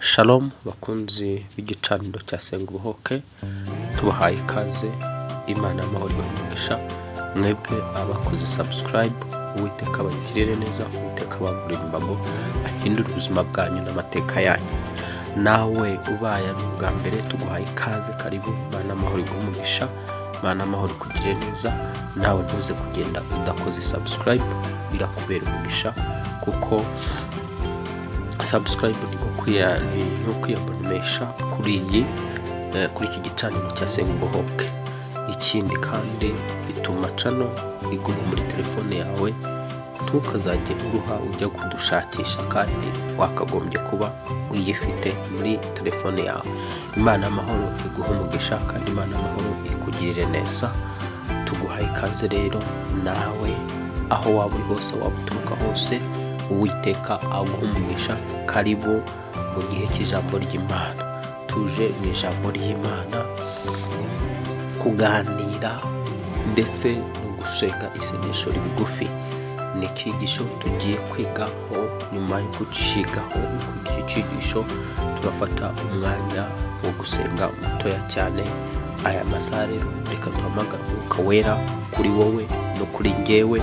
Shalom bakunzi b'igicaniro cya Senga Ubuhoke, tubahaye ikaze. Imana y'amahoro ibahe mwebwe abakoze subscribe. Uwiteka abagirire neza, Uwiteka abagurire imbago, ahindure ubuzima bwanyu n'amateka yanyu. Nawe ubaye ari ubwa mbere, tuguhaye ikaze, karibu. Imana y'amahoro iguhe Imana y'amahoro ikugirire neza. Nawe ntuze kugenda udakoze subscribe, birakubera umugisha, kuko subscribe ni kwiyabonesha kuri iki gicaniro cya Senga Ubuhoke. Ikindi kandi bituma cano iguma muri telefone yawe, ntukazajye uruha ujya kudushakisha kandi wakagombye kuba uyifite muri telefone yawe. Imana y'amahoro iguhe umugisha kandi Imana y'amahoro ikugirire neza. Tuguhaye ikaze rero, nawe aho waba uri hose, waba uturuka hose, Uwiteka aguhe umugisha. Karibu mu gihe cy'ijambo ry'Imana. Tuje mu ijambo ry'Imana kuganira ndetse no gusenga isengesho rigufi. Ni icyigisho tugiye kwigaho. Nyuma yo kucigaho kuri iki cyigisho, turafata umwanya wo gusenga mutoya cyane. Aya masaha rero reka duhamagare Umwuka Wera kuri wowe no kuri njyewe,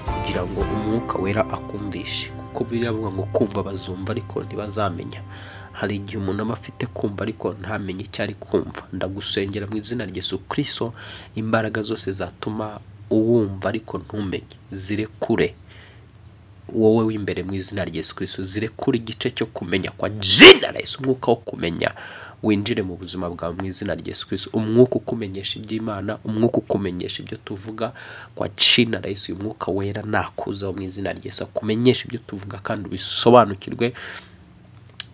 kugira ngo Umwuka Wera akumvishe, kuko biravuga ngo kumva bazumva ariko ntibazamenya. Hari igihe umuntu aba afite kumva ariko ntamenye icyo ari kumva. Ndagusengera mu izina rya Yesu Kristo, imbaraga zose zatuma uwumva ariko ntumenye zirekure wowe w'imbere mu izina rya Yesu Kristo. Zirekure igice cyo kumenya kwa jina la Yesu. Umwuka wo kumenya winjire mu buzima bwawe mu izina rya Yesu Kristo. Umwuka ukumenyesha iby'Imana, umwuka ukumenyesha ibyo tuvuga kwa jina la Yesu. Umwuka Wera nakuza mu izina rya Yesu, akumenyesha ibyo tuvuga kandi ubisobanukirwe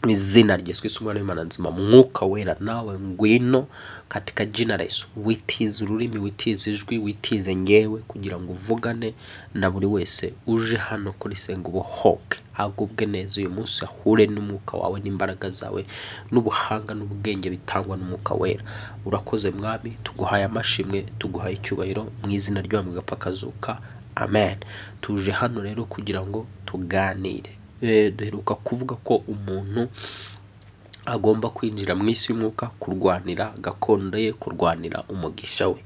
mu izina rya Yesu Kristo, umwana w'Imana nzima. Mwuka Wera nawe ngwino katika jina la Yesu. Witize ururimi, witize ijwi, witize ngewe, kugira ngo uvugane na buri wese uje hano kuri Senga Ubuhoke. Agubwe neza uyu munsi, ahure n'umwuka wawe n'imbaraga zawe n'ubuhanga n'ubwenge bitangwa n'Umwuka Wera. Urakoze Mwami, tuguhaye amashimwe, tuguhaye icyubahiro mu izina ry'Umwami gapfa kazuka. Amen. Tuje hano rero kugira ngo tuganire. Duheruka kuvuga ko umuntu agomba kwinjira mu isi y'umwuka, kurwanira gakondo ye, kurwanira umugisha we.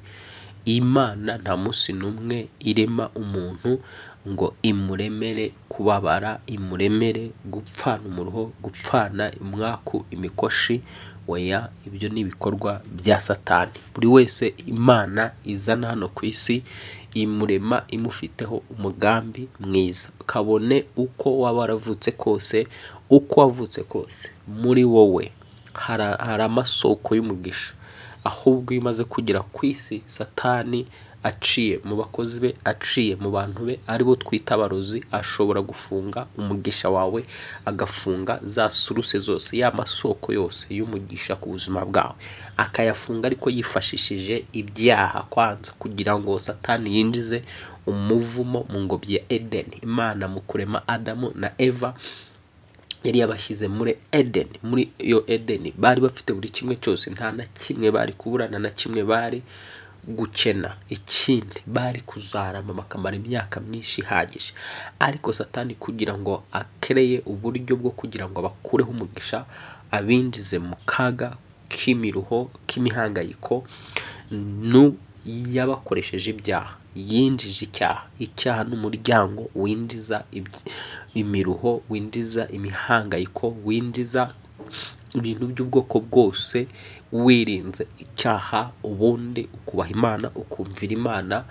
Imana nta munsi n'umwe irema umuntu ngo imuremere kubabara, imuremere gupfana umuruho, gupfana umwaku, imikoshi. Oya, ibyo ni ibikorwa bya Satani. Buri wese Imana izana hano ku isi imurema imufiteho umugambi mwiza. Kabone uko waba waravutse kose, uko wavutse kose, muri wowe hari amasoko y'umugisha. Ahubwo iyo umaze kugera ku isi, Satani aciye mu bakozi be, aciye mu bantu be, aribo twita abarozi, ashobora gufunga umugisha wawe, agafunga za suruse zose, ya masoko yose y'umugisha ku buzima bwawe, akayafunga ariko yifashishije ibyaha kwanza, kugira ngo Satani yinjize umuvumo mu ngobyi ya Edeni. Imana mu kurema Adamu na Eva yari yabashyize muri Eden. Muri iyo Eden bari bafite buri kimwe cyose, nta na kimwe bari kuburana, na kimwe bari gukena. Ikindi bari kuzarama bakamara imyaka myinshi ihagije. Ariko Satani kugira ngo akereye uburyo bwo kugira ngo abakureho umugisha, abinjize mu kaga k'imiruho, k'imihangayiko, yabakoresheje ibyaha. Yinjije icyaha n'umuryango winjiza imiruho, winjiza imihangayiko, winjiza ibintu by'ubwoko bwose. Wirinze icyaha, ubundi ukubaha Imana, ukumvira Imana,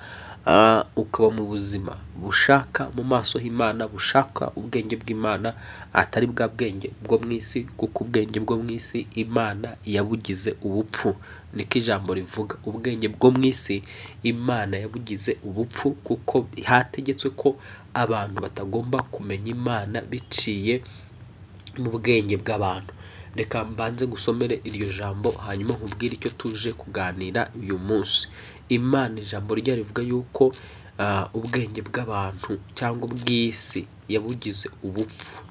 ukaba mu buzima bushaka mu maso h'Imana, bushaka ubwenge bw'Imana, atari bwa bwenge bwo mu isi, kuko ubwenge bwo mu isi Imana yabugize ubupfu. Niko ijambo rivuga. Ubwenge bwo mu isi Imana yabugize ubupfu, kuko hategetswe ko abantu batagomba kumenya Imana biciye mu bwenge bw'abantu. Reka mbanze gusomere iryo jambo, hanyuma nkubwire icyo tuje kuganira uyu munsi. Imana ijambo rya rivuga yuko ubwenge bw'abantu cyangwa ubw'isi yabugize ubupfu.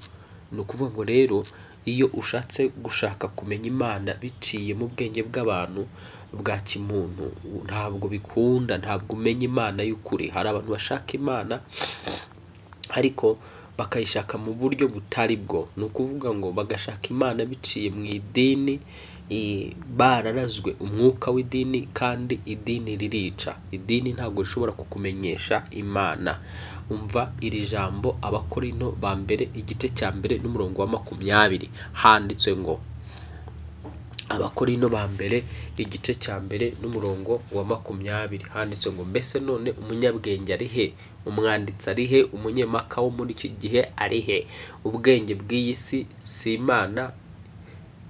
Ni ukuvuga ngo rero, iyo ushatse gushaka kumenya Imana biciye mu bwenge bw'abantu bwa kimuntu, ntabwo bikunda, ntabwo umenya Imana y'ukuri. Hari abantu bashaka Imana ariko bakayishaka mu buryo butari bwo. Ni ukuvuga ngo bagashaka Imana biciye mu idini, bararazwe umwuka w'idini, kandi idini ririca. Idini ntabwo rishobora kukumenyesha Imana. Umva iri jambo Abakorinto ba mbere igice cya mbere n'umurongo wa 20, handitswe ngo, Abakorinto ba mbere igice cya mbere n'umurongo wa 20, handitswe ngo, mbese none umunyabwenge ari he? Umwanditsi ari he? Umunyemaka wo muri iki gihe ari he? Ubwenge bw'iyi si Imana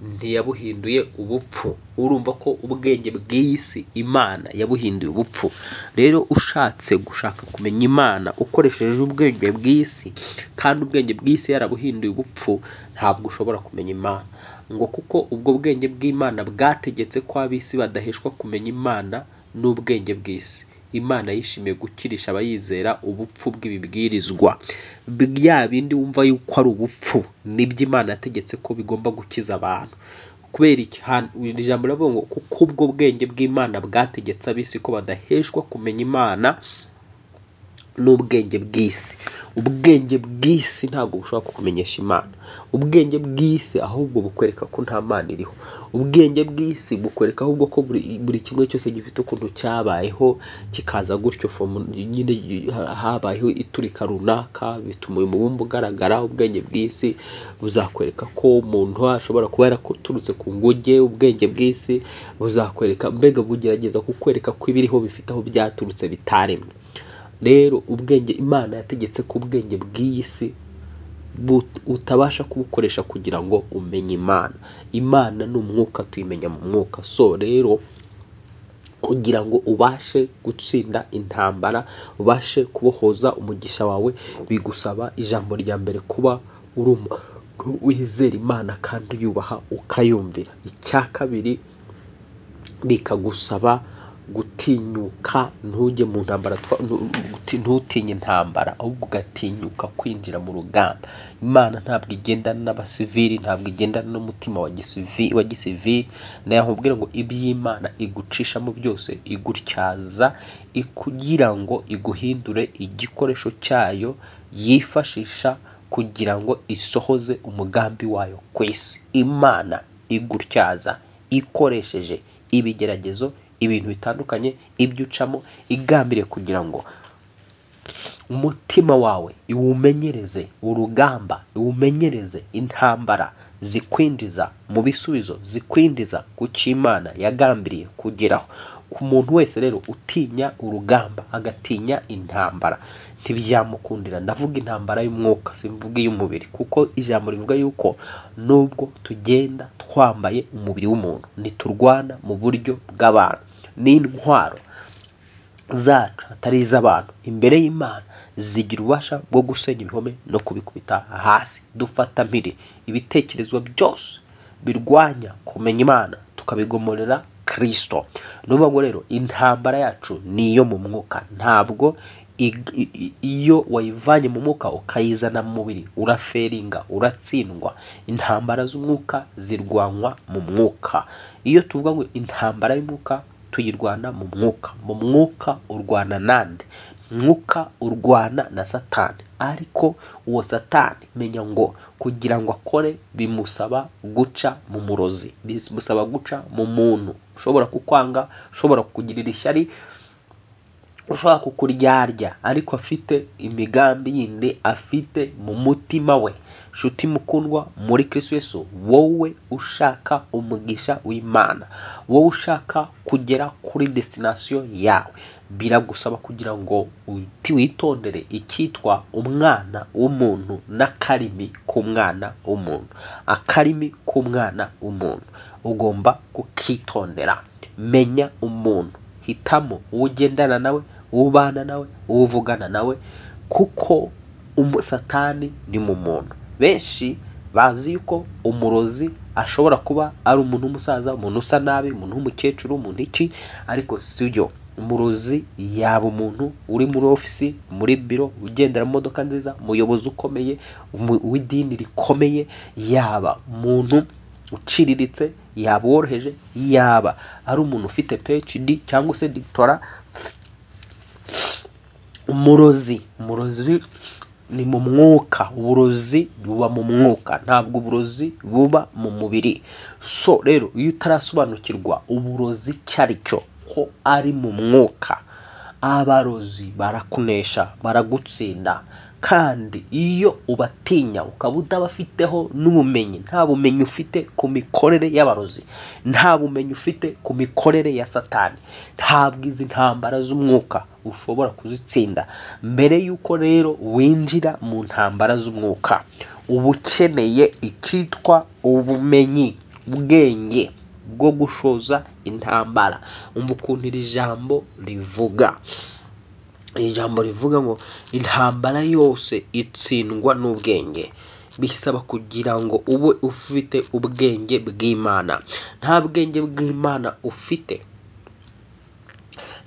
ntiyabuhinduye ubupfu. Urumva ko ubwenge bw'iyi si Imana yabuhinduye ubupfu. Rero ushatse gushaka kumenya Imana ukoresheje ubwenge bw'iyi si, kandi ubwenge bw'iyi si yarabuhinduye ubupfu, ntabwo ushobora kumenya Imana. Ngo kuko ubwo bwenge bw'Imana bwategetse ko ab'isi badaheshwa kumenya Imana n'ubwenge bw'isi. Imana yishimiye gukirisha abayizera ubupfu bw'ibibwirizwa. Bya bindi wumva yuko ari ubupfu, nibyo Imana yategetse ko bigomba gukiza abantu. Kubera iki? Iri jambo riravuga ngo kuko ubwo bwenge bw'Imana bwategetse ab'isi ko badaheshwa kumenya Imana n'ubwenge bw'isi. Ubwenge bw'isi ntabwo bushobora kukumenyesha Imana. Ubwenge bw'isi ahubwo bukwereka ko nta Mana iriho. Ubwenge bw'isi bukwereka ahubwo ko buri kimwe cyose gifite ukuntu cyabayeho kikaza gutyo, nyine habayeho iturika runaka bituma uyu mubumbe ugaragara. Ubwenge bw'isi buzakwereka ko umuntu ashobora kuba yaraturutse ku nguge. Ubwenge bw'isi buzakwereka, mbega bugerageza kukwereka ko ibiriho bifite aho byaturutse bitaremwe. Rero ubwenge Imana yategetse ko ubwenge bw'iyi si utabasha kubukoresha kugira ngo umenye Imana. Imana ni umwuka, tuyimenya mu mwuka. So rero kugira ngo ubashe gutsinda intambara, ubashe kubohoza umugisha wawe, bigusaba ijambo rya mbere kuba uri umuntu wizera Imana kandi uyubaha ukayumvira. Icya kabiri bikagusaba gutinyuka, ntujye mu ntambara, ntutinye intambara, ahubwo ugatinyuka kwinjira mu rugamba. Imana ntabwo igendana n'abasivili, ntabwo igendana n'umutima wa gisivili. Nayo nkubwira ngo iby'Imana igucishamo byose igutyaza, kugira ngo iguhindure igikoresho cyayo yifashisha kugira ngo isohoze umugambi wayo ku isi. Imana igutyaza ikoresheje ibigeragezo, ibintu bitandukanye, ibyo ucamo, igambiriye kugira ngo umutima wawe iwumenyereze urugamba, iwumenyereze intambara zikwinjiza mu bisubizo, zikwinjiza ku cy'Imana yagambiriye kugeraho. Ku muntu wese rero utinya urugamba, agatinya intambara, ntibyamukundira. Ndavuga intambara y'umwuka, simvuga iy'umubiri, kuko ijambo rivuga yuko nubwo tugenda twambaye umubiri w'umuntu, ntiturwana mu buryo bw'abantu. N'intwaro zacu atari iz'abantu, imbere y'Imana zigira ububasha bwo gusenya ibihome no kubikubita hasi. Dufata mpiri ibitekerezo byose birwanya kumenya Imana, tukabigomorera Kristo. Nuvuga rero intambara yacu ni iyo mu mwuka. Ntabwo iyo wayivanye mu mwuka ukayizana mu mubiri uraferinga, uratsindwa. Intambara z'umwuka zirwanwa mu mwuka. Iyo tuvuga ngo intambara y'umwuka tuyirwana mu mwuka. Mu mwuka urwana nande? Mwuka urwana na Satani. Ariko uwo Satani menya ngo kugira ngo akore bimusaba guca mu murozi, bimusaba guca mu muntu ushobora kukwanga, ushobora kukugirira ishyari, ushobora kukuryarya, ariko afite imigambi yindi afite mu mutima we. Nshuti mukundwa muri Kristo Yesu, wowe ushaka umugisha w'Imana, wowe ushaka kugera kuri destination yawe, biragusaba kugira ngo witondere icyitwa umwana w'umuntu n'akarimi k'umwana w'umuntu. Akarimi k'umwana w'umuntu ugomba kukitondera. Menya umuntu, hitamo uwo ugendana nawe, uwo ubana nawe, uwo uvugana nawe, kuko Satani ni mu muntu. Benshi bazi yuko umurozi ashobora kuba ari umuntu w'umusaza, umuntu usa nabi, umuntu w'umukecuru, umuntu iki, ariko sibyo. Umurozi yaba umuntu uri muri ofisi, muri biro, ugendera mu modoka nziza, umuyobozi ukomeye w'idini rikomeye, yaba umuntu uciriritse, yaba woroheje, yaba ari umuntu ufite PhD cyangwa se doctora. Umurozi ni mu mwuka. Uburozi buba mu mwuka, ntabwo uburozi buba mu mubiri. So rero iyo utarasobanukirwa uburozi cyaricyo ko ari mu mwuka, abarozi barakunesha, baragutsinda. Kandi iyo ubatinya ukaba udabafiteho n'ubumenyi, nta bumenyi ufite ku mikorere y'abarozi, nta bumenyi ufite ku mikorere ya Satani, ntabwo izi ntambara z'umwuka ushobora kuzitsinda. Mbere y'uko rero winjira mu ntambara z'umwuka, uba ukeneye icyitwa ubumenyi, ubwenge bwo gushoza intambara. Umva ukuntu iri jambo rivuga. Ijambo rivuga ngo intambara yose itsindwa n'ubwenge. Bisaba kugira ngo ube ufite ubwenge bw'Imana. Nta bwenge bw'Imana ufite,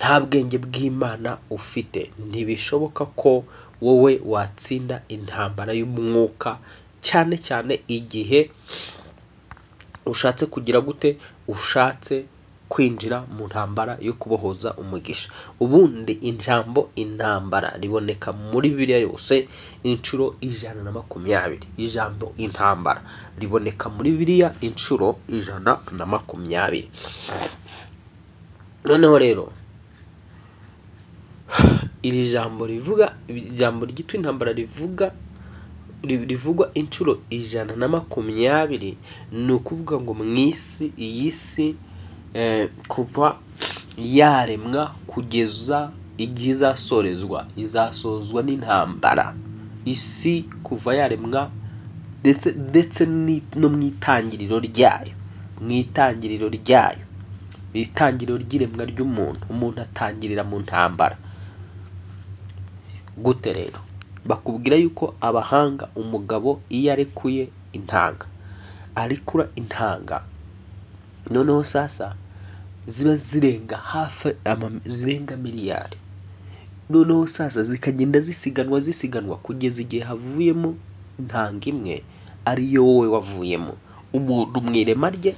nta bwenge bw'Imana ufite, ntibishoboka ko wowe watsinda intambara y'umwuka, cyane cyane igihe ushatse kugira gute, ushatse kwinjira mu ntambara yo kubohoza umugisha. Ubundi ijambo intambara riboneka muri Bibiliya yose inshuro 120. Ijambo intambara riboneka muri Bibiliya inshuro 120. Noneho rero iri jambo rivuga, ijambo ryitwa intambara rivugwa inshuro 120, ni ukuvuga ngo mu isi, iyi si kuva yaremwa kugeza igihe izasozwa n'intambara. Isi kuva yaremwa ndetse no mu itangiriro ryayo, itangiriro ry'iremwa ry'umuntu, umuntu atangirira mu ntambara. Gute rero? Bakubwira yuko abahanga, umugabo iyo arekuye intanga, arekura intanga, noneho sasa ziba zirenga zirenga miliyari. Noneho sasa zikagenda zisiganwa kugeza igihe havuyemo intanga imwe, ariyo wowe wavuyemo. Umuntu mu irema rye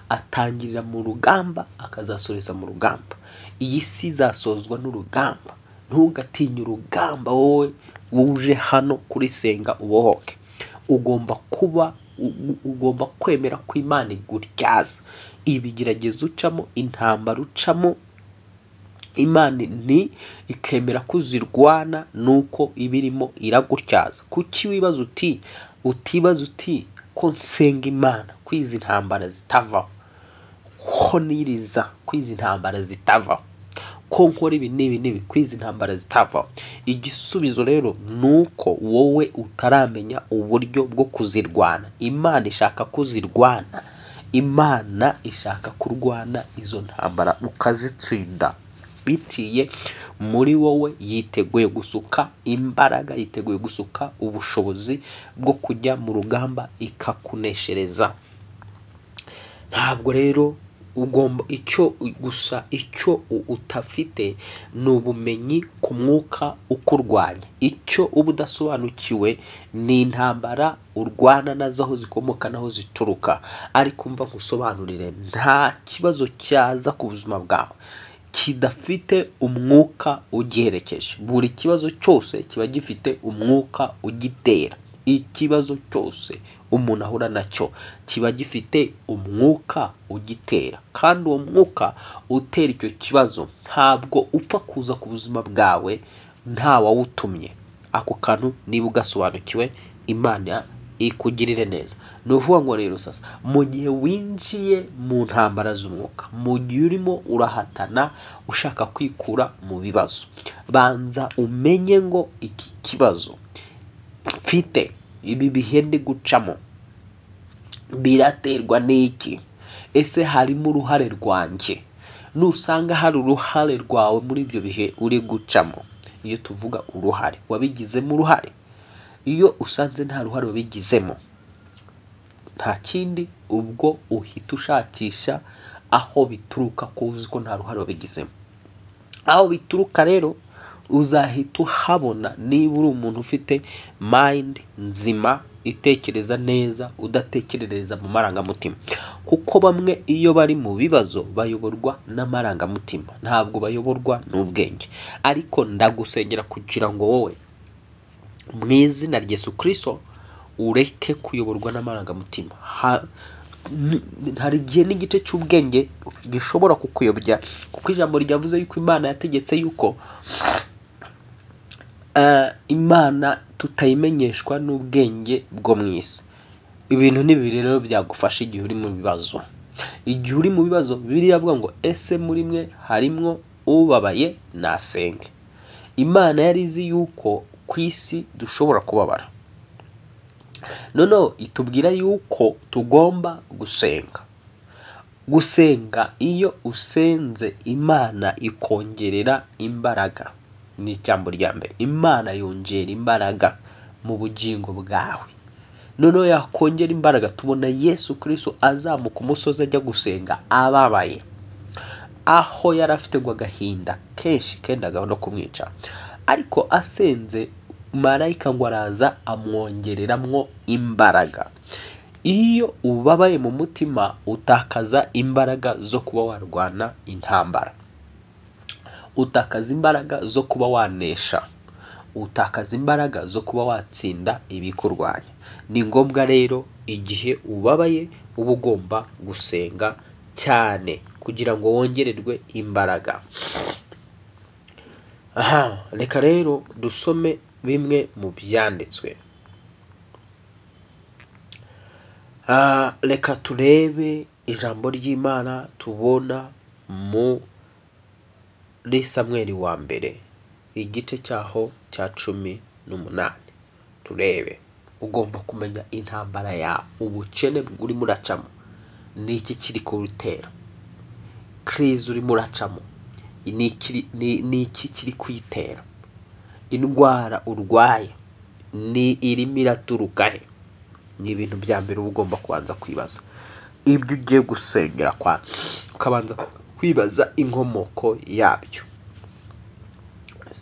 atangirira mu rugamba, akazasoreza mu rugamba. Iyi si izasozwa n'urugamba. Ntugatinye urugamba wowe wuje hano kuri Senga Ubohoke. Ugomba kwemera ko Imana igutyaza ibigeragezo ucamo, intambara ucamo. Imana ni ikemera kuzirwana, nuko ibirimo iragutyaza. Kuki utibaza uti ko nsenga Imana kwizi ntambara zitavaho, ko niriza kwizi ntambara zitavaho, ko nkora ibi n'ibi kwizi ntambara zitavaho? Igisubizo rero nuko wowe utaramenya uburyo bwo kuzirwana. Imana ishaka kuzirwana, Imana ishaka kurwana izo ntambara ukazitsinda biciye muri wowe. Yiteguye gusuka imbaraga, yiteguye gusuka ubushobozi bwo kujya mu rugamba ikakuneshereza. Ntabwo rero ugomba icyo utafite ni ubumenyi ku mwuka ukurwanya. Icyo uba udasobanukiwe ni intambara urwana nazo, aho zikomoka naho zituruka. Ariko umva nkusobanurire, nta kibazo cyaza ku buzima bwawe kidafite umwuka ugiherekeje. Buri kibazo cyose kiba gifite umwuka ugitera. Ikibazo cyose umuntu ahura nacyo kiba gifite umwuka ugitera, kandi uwo mwuka utera icyo kibazo ntabwo upfa kuza ku buzima bwawe nta wawutumye. Ako kantu niba ugasobanukiwe, Imana ikugirire neza. Ni ukuvuga ngo rero sasa, mu gihe winjiye mu ntambara z'umwuka, mu gihe urimo urahatana ushaka kwikura mu bibazo, banza umenye ngo iki kibazo mfite, ibi bihe ndi gucamo, biraterwa n'iki? Ese harimo uruhare rwanjye? Nusanga hari uruhare rwawe muri ibyo bihe uri gucamo, iyo tuvuga uruhare, wabigizemo uruhare. Iyo usanze nta ruhare wabigizemo, nta kindi, ubwo uhita ushakisha aho bituruka, ko uzi ko nta ruhare wabigizemo. Aho bituruka rero uzahita uhabona niba uri umuntu ufite mind nzima, itekereza neza, udatekerereza mu marangamutima. Kuko bamwe iyo bari mu bibazo bayoborwa n'amarangamutima, ntabwo bayoborwa n'ubwenge. Ariko ndagusengera kugira ngo wowe mu izina rya Yesu Kristo ureke kuyoborwa n'amarangamutima. Hari igihe n'igice cy'ubwenge gishobora kukuyobya, kuko ijambo ryavuze yuko Imana yategetse yuko Imana tutayimenyeshwa n'ubwenge bwo mu isi. Ibintu n'ibi rero byagufasha igihe uri mu bibazo. Igihe uri mu bibazo, Bibiliya iravuga ngo ese muri mwe harimwo ubabaye nasenge. Imana yari izi yuko ku isi dushobora kubabara, noneho itubwira yuko tugomba gusenga. Gusenga, iyo usenze Imana ikongerera imbaraga. Ni ijambo rya mbere, Imana yongera imbaraga mu bugingo bwawe. Noneho yakongera imbaraga, tubona Yesu Kristo azamuka umusozi ajya gusenga ababaye, aho yari afite agahinda kenshi kendaga no kumwica, ariko asenze marayika ngo araza amwongereramwo imbaraga. Iyo ubabaye mu mutima utakaza imbaraga zo kuba warwana intambara, utakaza imbaraga zo kuba wanesha, utakaza imbaraga zo kuba watsinda ibikurwanya. Ni ngombwa rero igihe ubabaye uba ugomba gusenga cyane kugira ngo wongererwe imbaraga. Reka rero dusome bimwe mu byanditswe. Reka turebe ijambo ry'Imana tubona muri Samweli wa mbere igice cyaho cya 18. Turebe, ugomba kumenya intambara ya ubukene uri muracamo, ni iki kiri kuwutera, krizi uri muracamo, ni iki kiri kwitera, indwara urwaye ni irimo iraturuka he. Ni ibintu bya mbere ugomba kubanza kwibaza. Ibyo ugiye gusengera kwa ukabanza kwibaza inkomoko yabyo.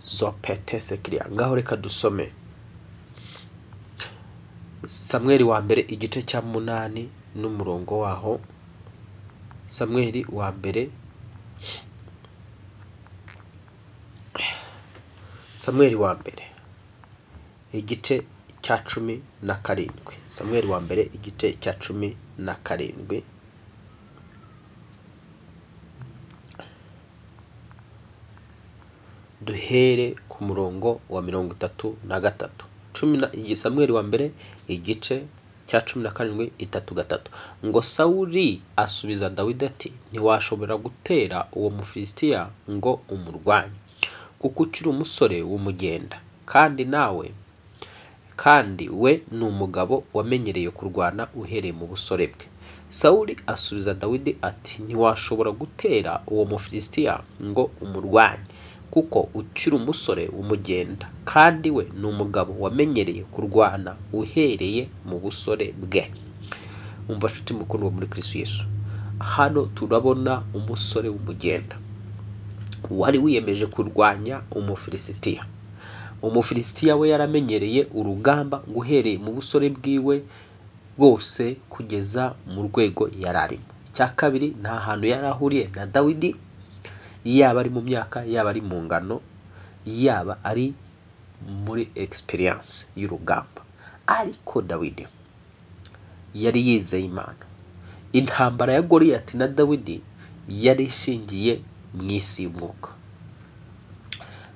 Zopetese kiriya. Ngaho reka dusome Samweli wa mbere igice cya 8 n'umurongo waho. Samweli wa mbere igice cya 17. Samweli wa mbere igice cya 17. Duhere ku murongo wa 33. Samweli wa mbere igice cya 17 3. Ngo Sawuli asubiza Dawidi ati, ntiwashobora gutera uwo Mufilisitiya ngo umurwanye, kuko ukiri umusore w'umugenda, kandi we ni umugabo wamenyereye kurwana uhereye mu busore bwe. Sawuli asubiza Dawidi ati, ntiwashobora gutera uwo Mufilisitiya ngo umurwanye, kuko ukiri umusore w'umugenda, kandi we ni umugabo wamenyereye kurwana uhereye mu busore bwe. Umva nshuti mukundwa muri Kristo Yesu, hano turabona umusore w'umugenda wari wiyemeje kurwanya Umufilisitiya. Umufilisitiya we yaramenyereye urugamba guhereye mu busore bwiwe bwose kugeza mu rwego yararimo. Icya kabiri, nta hantu yarahuriye na Dawidi, yaba ari mu myaka, yaba ari mu ngano, yaba ari muri experience y'urugamba. Ariko Dawidi yari yizeye Imana. Intambara ya Goliyati na Dawidi yari ishingiye mu isi y'umwuka,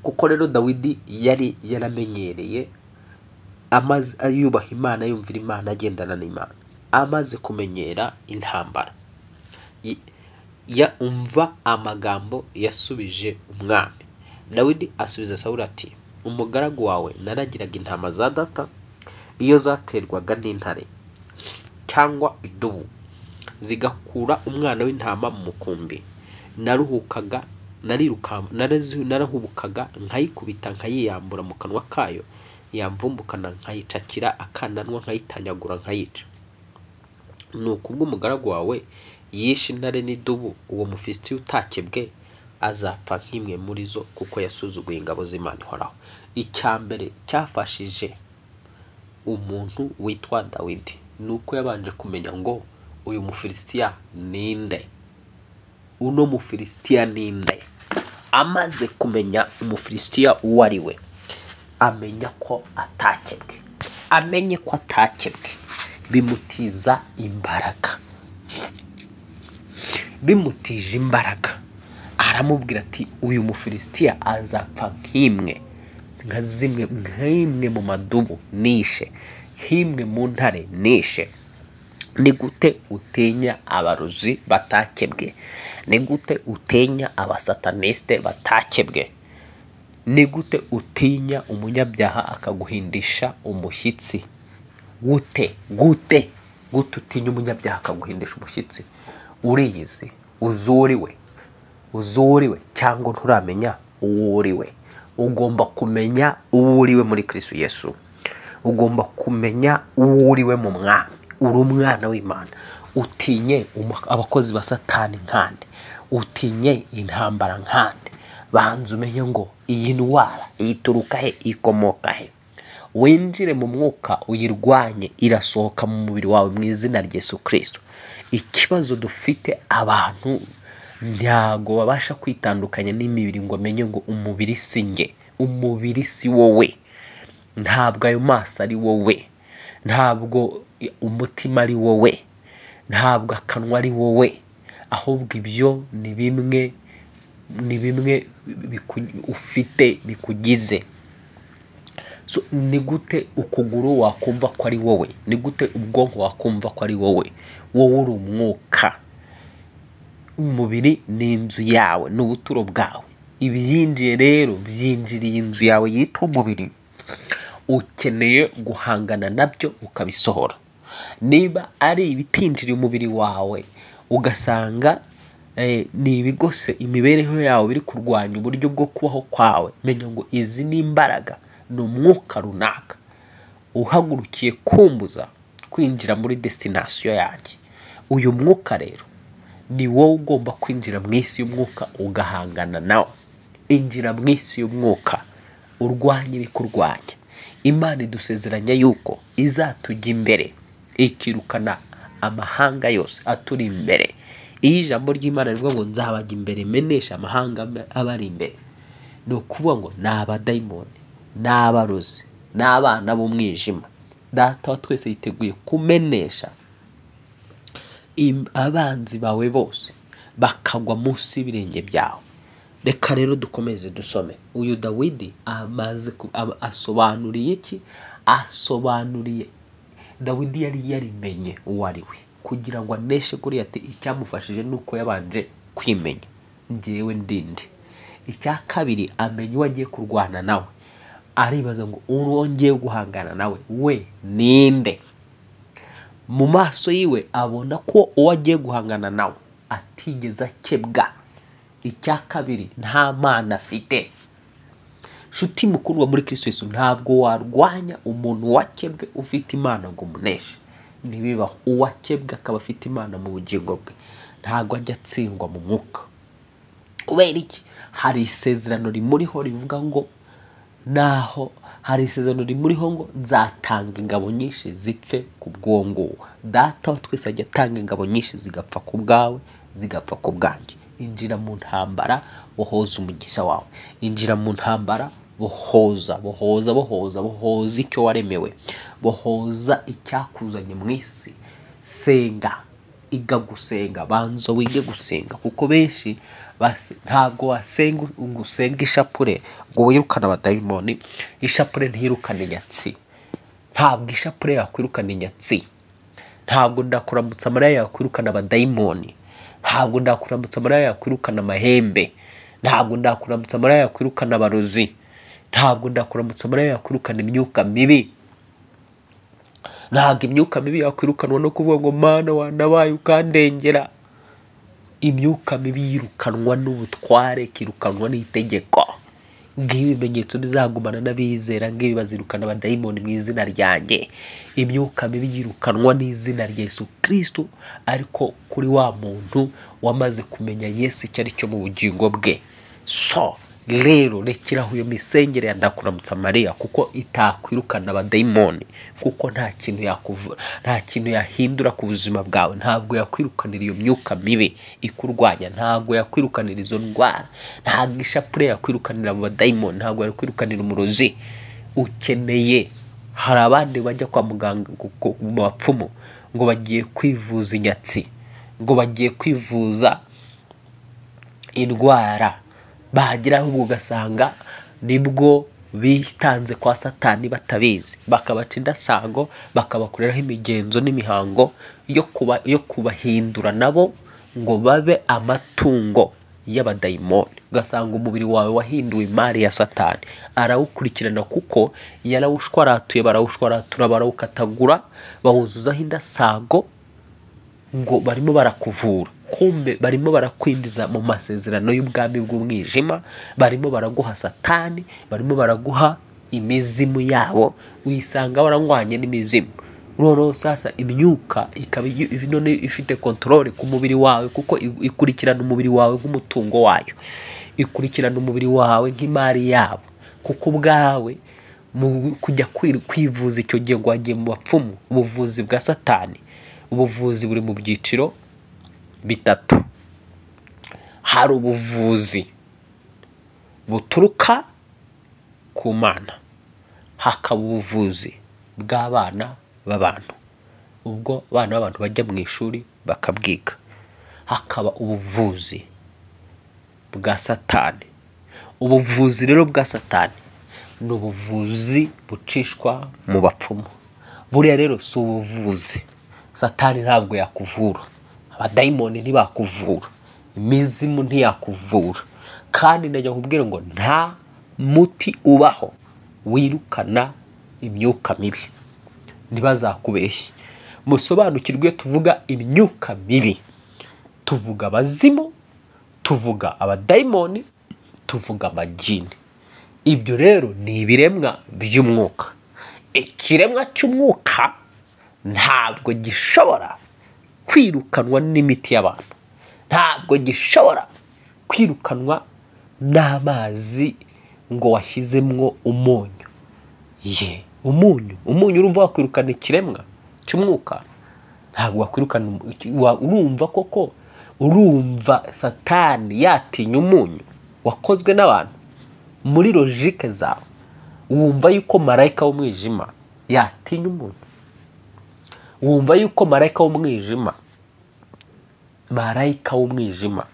kuko rero Dawidi yari yaramenyereye, amaze ayubaha Imana, yumvira Imana, agendana n'Imana. Amaze kumenyera intambara, umva amagambo yasubije umwami. Dawidi asubiza Sawuli ati, umugaragu wawe naragiraga intama za data, iyo zaterwaga n'intare cyangwa idubu zigakura umwana w'intama mu mukumbi, narahubukaga nkayikubita, nkayiyambura mu kanwa kayo, yamvumbukana nkayicakira akananwa, nkayitanyagura, nkayica. Nuko ubwo umugaragu wawe yishe intare n'idubu, uwo Mufilisitiya utakebwe azapfa nk'imwe muri zo, kuko yasuzuguye ingabo z'Imana ihoraho. Icya mbere cyafashije umuntu witwa Dawidi nuko yabanje kumenya ngo uyu Mufilisitiya ninde, uno Mufilisitiya ninde. Amaze kumenya Umufilisitiya uwo ari we, amenya ko atakebwe. Amenye ko atakebwe bimutiza imbaraga. Bimutije imbaraga aramubwira ati uyu Mufilisitiya azapfa nk'imwe mu madubu nishe, nk'imwe mu ntare nishe. Ni gute utinya abarozi batakebwe? Ni gute utinya abasataniste batakebwe? Ni gute utinya umunyabyaha akaguhindisha umushyitsi? Gute utinya umunyabyaha akaguhindisha umushyitsi? Uriyizi? Uzuriwe cyangwa nturamenya uwo uriwe? Ugomba kumenya uwo uriwe muri Kristo Yesu. Ugomba kumenya uwo uriwe mu Mwami. Uri umwana w'Imana. Utinye abakozi ba Satani nkande, utinye intambara nkande. Banza umenye ngo iyi ndwara ituruka he, ikomoka he. Winjire mu mwuka uyirwanye, irasohoka mu mubiri wawe mu izina rya Yesu Kristo. Ikibazo dufite, abantu ntago babasha kwitandukanya n'imibiri ngo amenye ngo umubiri si nge, umubiri si wowe, ntabwo ayo maso ari wowe, ntabwo umutima ari wowe, ntabwo akanwa ari wowe, ahubwo ibyo ni bimwe ufite bikugize. So ni gute ukuguru wakumva ko ari wowe? Ni gute ubwonko wakumva ko ari wowe? Wowe uri umwuka. Umubiri ni inzu yawe, ni ubuturo bwawe. Ibyinjiye rero byinjiriye inzu yawe yitwa umubiri. Ukeneye guhangana nabyo ukabisohora. Niba ari ibitinjiriye umubiri wawe ugasanga ni ibigose imibereho yawe biri kurwanya uburyo bwo kubaho kwawe, menya ngo izi ni imbaraga, ni umwuka runaka uhagurukiye kumbuza kwinjira muri destination yanjye. Uyu mwuka rero ni wowe ugomba kwinjira mu isi y'umwuka ugahangana nawe. Injira mu isi y'umwuka urwanye ibikurwanya. Imana idusezeranya yuko izatujya imbere ikirukana amahanga yose aturi imbere. Iyo ijambo ry'Imana rivuga ngo nzabajya imbere menesha amahanga abari imbere, ni ukuvuga ngo ni abadayimoni, ni abarozi, ni abana b'umwijima. Data wa twese yiteguye kumenesha abanzi bawe bose bakagwa munsi y'ibirenge byawe. Reka rero dukomeze dusome. Uyu Dawidi asobanuriye iki? Asobanuriye, Dawidi yari yarimenye uwo ari we kugira ngo aneshe Goliyati. Icyamufashije nuko yabanje kwimenya, njyewe ndinde. Icya kabiri, amenya uwo agiye kurwana nawe. Aribaza ngo uwo ngiye guhangana nawe we ninde? Mu maso yiwe abona ko uwo agiye guhangana nawe atigeze akebwa. Icya kabiri, nta mana afite. Shuti mukundwa muri Kristo Yesu, ntabwo warwanya umuntu wakebwe ufite Imana ngo umuneshe. Ntibibaho. Uwakebwe akaba afite Imana mu bugingo bwe ntabwo ajya atsindwa mu mwuka. Kubera iki? Hari isezerano rimuriho rivuga ngo nzatanga ingabo nyinshi zipfe ku bwongo. Data wa twese ajya atanga ingabo nyinshi zigapfa ku bwawe, zigapfa ku bwanjye. Injira mu ntambara, bohoza umugisha wawe. Injira mu ntambara, bohoza icyo waremewe, bohoza icyakuzanye mu isi. Senga, iga gusenga, banza wige gusenga, kuko benshi ntabwo wasenga ngo usenge ishapure ngo wirukane abadayimoni. Ishapure ntirukane nyatsi. Ntabwo ishapure yakwirukana inyatsi. Ntabwo ndakuramutsa Mariya yakwirukana abadayimoni. Ntabwo ndakuramutsa Mariya yakwirukana amahembe. Ntabwo ndakuramutsa Mariya yakwirukana abarozi. Ntabwo ndakuramutsa Mariya yakwirukana imyuka mibi. Ntabwo imyuka mibi yakwirukanwa no kuvuga ngo Mana wandabaye ukandengera. Imyuka mibi yirukanwa n'ubutware, kirukanwa n'itegeko. Ng'ibimenyetso bizagumana n'abizera, ngibi bazirukana abadayimoni mu izina ryanjye. Imyuka mibi yirukanwa n'izina rya Yesu Kristo, ariko kuri wa muntu wamaze kumenya Yesu icyo ari cyo mu bugingo bwe. So rero rekeraho iyo misengere ya ndakuramutsa Mariya, kuko itakwirukana abadayimoni, kuko nta kintu yahindura ku buzima bwawe. Ntabwo yakwirukanira iyo myuka mibi ikurwanya, ntabwo yakwirukanira izo ndwara, ntabwo ishapure yakwirukanira abadayimoni, ntabwo yakwirukanira umurozi. ukeneye. Hari abandi bajya kwa muganga mu bapfumu ngo bagiye kwivuza inyatsi, ngo bagiye kwivuza indwara, bagira ahubwo ugasanga nibwo bitanze kwa Satani batabizi, bakabaca indasago, bakabakoreraho imigenzo n'imihango yo kubahindura nabo ngo babe amatungo y'abadayimoni. Ugasanga umubiri wawe wahinduwe imari ya Satani, arawukurikirana kuko yarawushwaratuye, barawushwaratura, barawukatagura, bawuzuzaho indasago ngo barimo barakuvura. Kumbe barimo barakwinjiza mu masezerano y'ubwami bw'umwijima, barimo baraguha Satani, barimo baraguha imizimu yabo, wisanga warangwanye n'imizimu. Rero sasa imyuka ikaba none ifite control ku mubiri wawe, kuko ikurikirana umubiri wawe nk'umutungo wayo, ikurikirana umubiri wawe nk'imari yabo, kuko ubwawe mu kujya kwivuza icyo gihe ngo wagiye mu bapfumu. Ubuvuzi bwa Satani, ubuvuzi buri mu byiciro bitatu. Hari ubuvuzi buturuka ku Mana, hakaba ubuvuzi bw'abana b'abantu, ubwo abana b'abantu bajya mu ishuri bakabwiga. Hakaba ubuvuzi bwa Satani. Ubuvuzi rero bwa Satani ni ubuvuzi bucishwa mu bapfumu. Buriya rero si ubuvuzi, Satani ntabwo yakuvura, abadayimoni ntibakuvura, imizimu ntiyakuvura. Kandi najya nkubwira ngo nta muti ubaho wirukana imyuka mibi, ntibazakubeshye. Musobanukirwe, tuvuga imyuka mibi, tuvuga abazimu, tuvuga abadayimoni, tuvuga amajini. Ibyo rero ni ibiremwa by'umwuka. Ikiremwa cy'umwuka ntabwo gishobora kwirukanwa n'imiti y'abantu, ntabwo gishobora kwirukanwa n'amazi ngo washyizemwo umunyu. Umunyu urumva wakwirukana ikiremwa cy'umwuka? Ntabwo wakwirukana. Urumva koko, urumva Satani yatinya umunyu wakozwe n'abantu? Muri logique zawe wumva yuko marayika w'umwijima yatinya umunyu? Wumva yuko marayika w'umwijima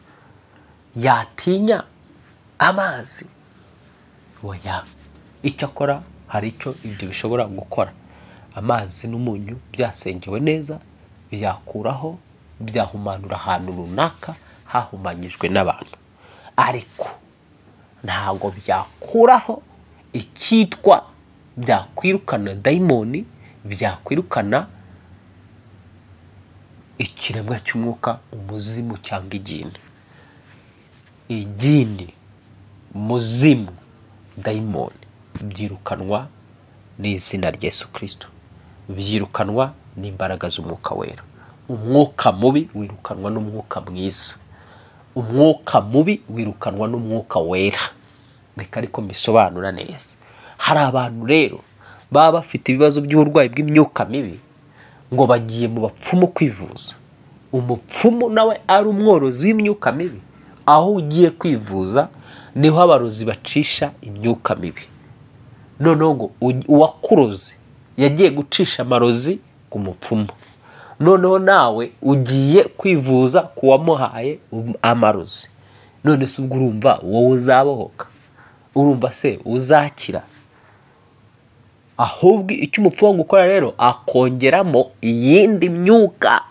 yatinya amazi? Oya. Icyakora hari icyo ibyo bishobora gukora. Amazi n'umunyu byasengewe neza byakuraho, byahumanura ahantu runaka hahumanyijwe n'abantu, ariko ntabwo byakuraho icyitwa byakwirukana dayimoni, byakwirukana ikiremwa cy'umwuka, umuzimu cyangwa igini. Igini, umuzimu, dayimoni byirukanwa n'izina rya Yesu Kristo, byirukanwa n'imbaraga z'umwuka wera. Umwuka mubi wirukanwa n'umwuka mwiza, umwuka mubi wirukanwa n'umwuka wera. Reka ariko mbisobanura neza. Hari abantu rero baba bafite ibibazo by'uburwayi bw'imyuka mibi, ngo bagiye mu bapfumu kwivuza. Umupfumu nawe ari umworozi w'imyuka mibi. Aho ugiye kwivuza niho abarozi bacisha imyuka mibi. Noneho ngo uwakuroze yagiye gucisha amarozi ku mupfumu, noneho nawe ugiye kwivuza kuwamuhaye amarozi. None se ubwo urumva wowe uzabohoka? Urumva se uzakira? Ahubwo icyo umupfumu gukora rero, akongeramo iyindi myuka.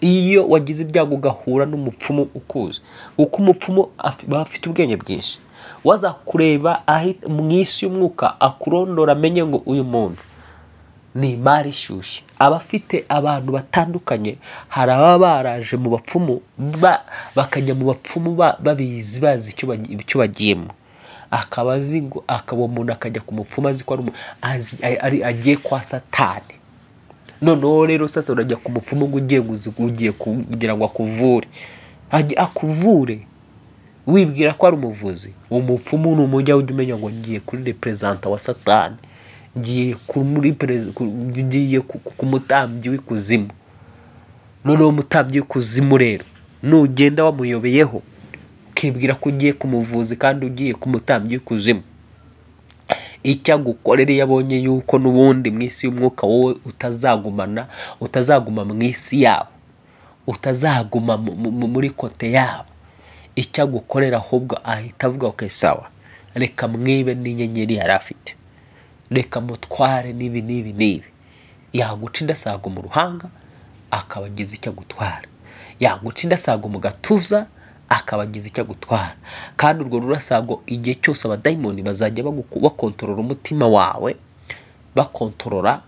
Iyo wagize ibyago ugahura n'umupfumu ukuzi, kuko umupfumu afite ubwenge bwinshi, waza kureba mu isi y'umwuka akurondora, amenye ngo uyu muntu ni imari ishyushye. Aba afite abantu batandukanye. Hari ababa baraje mu bapfumu, bakajya mu bapfumu babizi, bazi icyo bagiyemo. Akaba azi ngo, akaba umuntu akajya ku mupfumu azi ko agiye kwa Satani. Noneho rero sasa urajya ku mupfumu ngo ugiye kugira ngo akuvure. Akuvure wibwira ko ari umuvuzi. Umupfumu ni umujya ujya umenya ngo ngiye kuri representa wa Satani, ngiye ku mutambyi w'ikuzimu. Noneho umutambyi w'ikuzimu rero nugenda wamuyobeyeho, ukibwira ko ugiye kumuvuza kandi ugiye ku mutambyi w'ikuzimu, icyo agukorera iyo abonye yuko n'ubundi mu isi y'umwuka wowe utazaguma mu isi yabo, utazaguma muri kote yabo, icyo agukorera ahubwo ahita avuga okay sawa, reka mwibe n'inyenyeri yari afite, reka mutware n'ibi. Yaguca indasago mu ruhanga akabagiza icyo agutwara, yaguca indasago mu gatuza akabagiza icyo agutwara. Kandi urwo rurasago igihe cyose abadayimoni bazajya bakontorora umutima wawe, bakontorora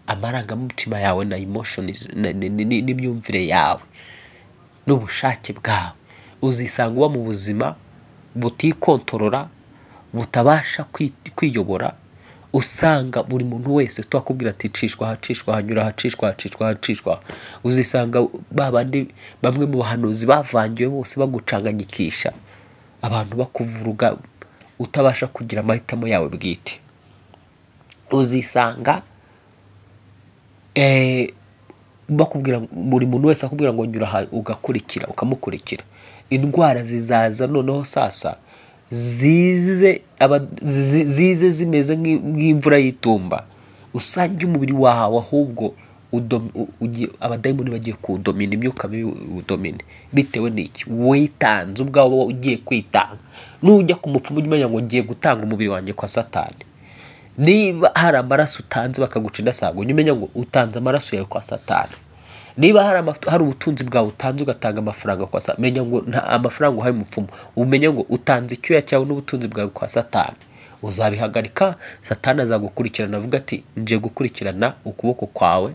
amarangamutima yawe na emotions n'imyumvire yawe n'ubushake bwawe. Uzisanga uba mu buzima butikontorora, butabasha kwiyobora. Usanga buri muntu wese twakubwira ati cishwa hanyura hacishwa. Uzisanga babandi bamwe mu bahanuzi bavangiwe bose bagucanganyikisha, abantu bakuvuruga utabasha kugira amahitamo yawe bwite. Uzisanga bakubwira, buri muntu wese akubwira ngo nyura ukamukurikira. Indwara zizaza noneho sasa zize zimeze nk'imvura y'itumba. Usange umubiri wawe ahubwo abadayimoni bagiye kudomina, imyuka mibi udomine. Bitewe n'iki? Witanze ubwawe ugiye kwitanga. Nujya ku mupfumu umenya ngo ngiye gutanga umubiri wanjye kwa Satani. Niba hari amaraso utanze bakaguca indasago, umenya ngo utanze amaraso yawe kwa Satani. Niba hari ubutunzi bwawe utanze ugatanga amafaranga kwa Satani, menya ngo nta amafaranga uhaye umupfumu, umenye ngo utanze icyuya cyawe n'ubutunzi bwawe kwa Satani. Uzabihagarika, Satani azagukurikirana avuga ati nje gukurikirana ukuboko kwawe,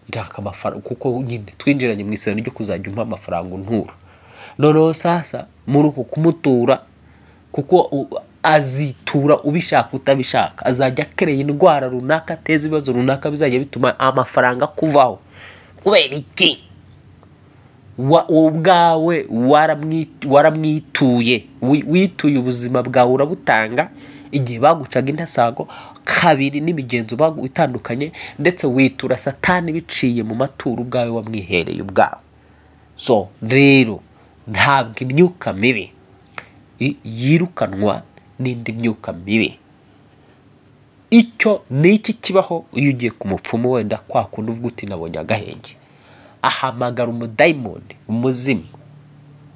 ndaka amafaranga, kuko nyine twinjiranye mu isezerano ryo kuzajya umpa amafaranga untura. Noneho sasa muri uko kumutura, kuko azitura ubishaka utabishaka, azajya akereye indwara runaka, ateza ibibazo runaka bizajya bituma amafaranga kuvaho. Kubera iki? Ubwawe waramwituye, wituye ubuzima bwawe urabutanga igihe bagucaga indasago. Kabiri n'imigenzo itandukanye, ndetse witura Satani biciye mu maturo ubwawe wamwihereye ubwawe. So rero ntabwo imyuka mibi yirukanwa n'indi myuka mibi. Icyo ni iki kibaho iyo ugiye ku mupfumu wenda kwa kundi uvuga uti nabonye agahenge. Ahamagara umudayimoni, umuzimu.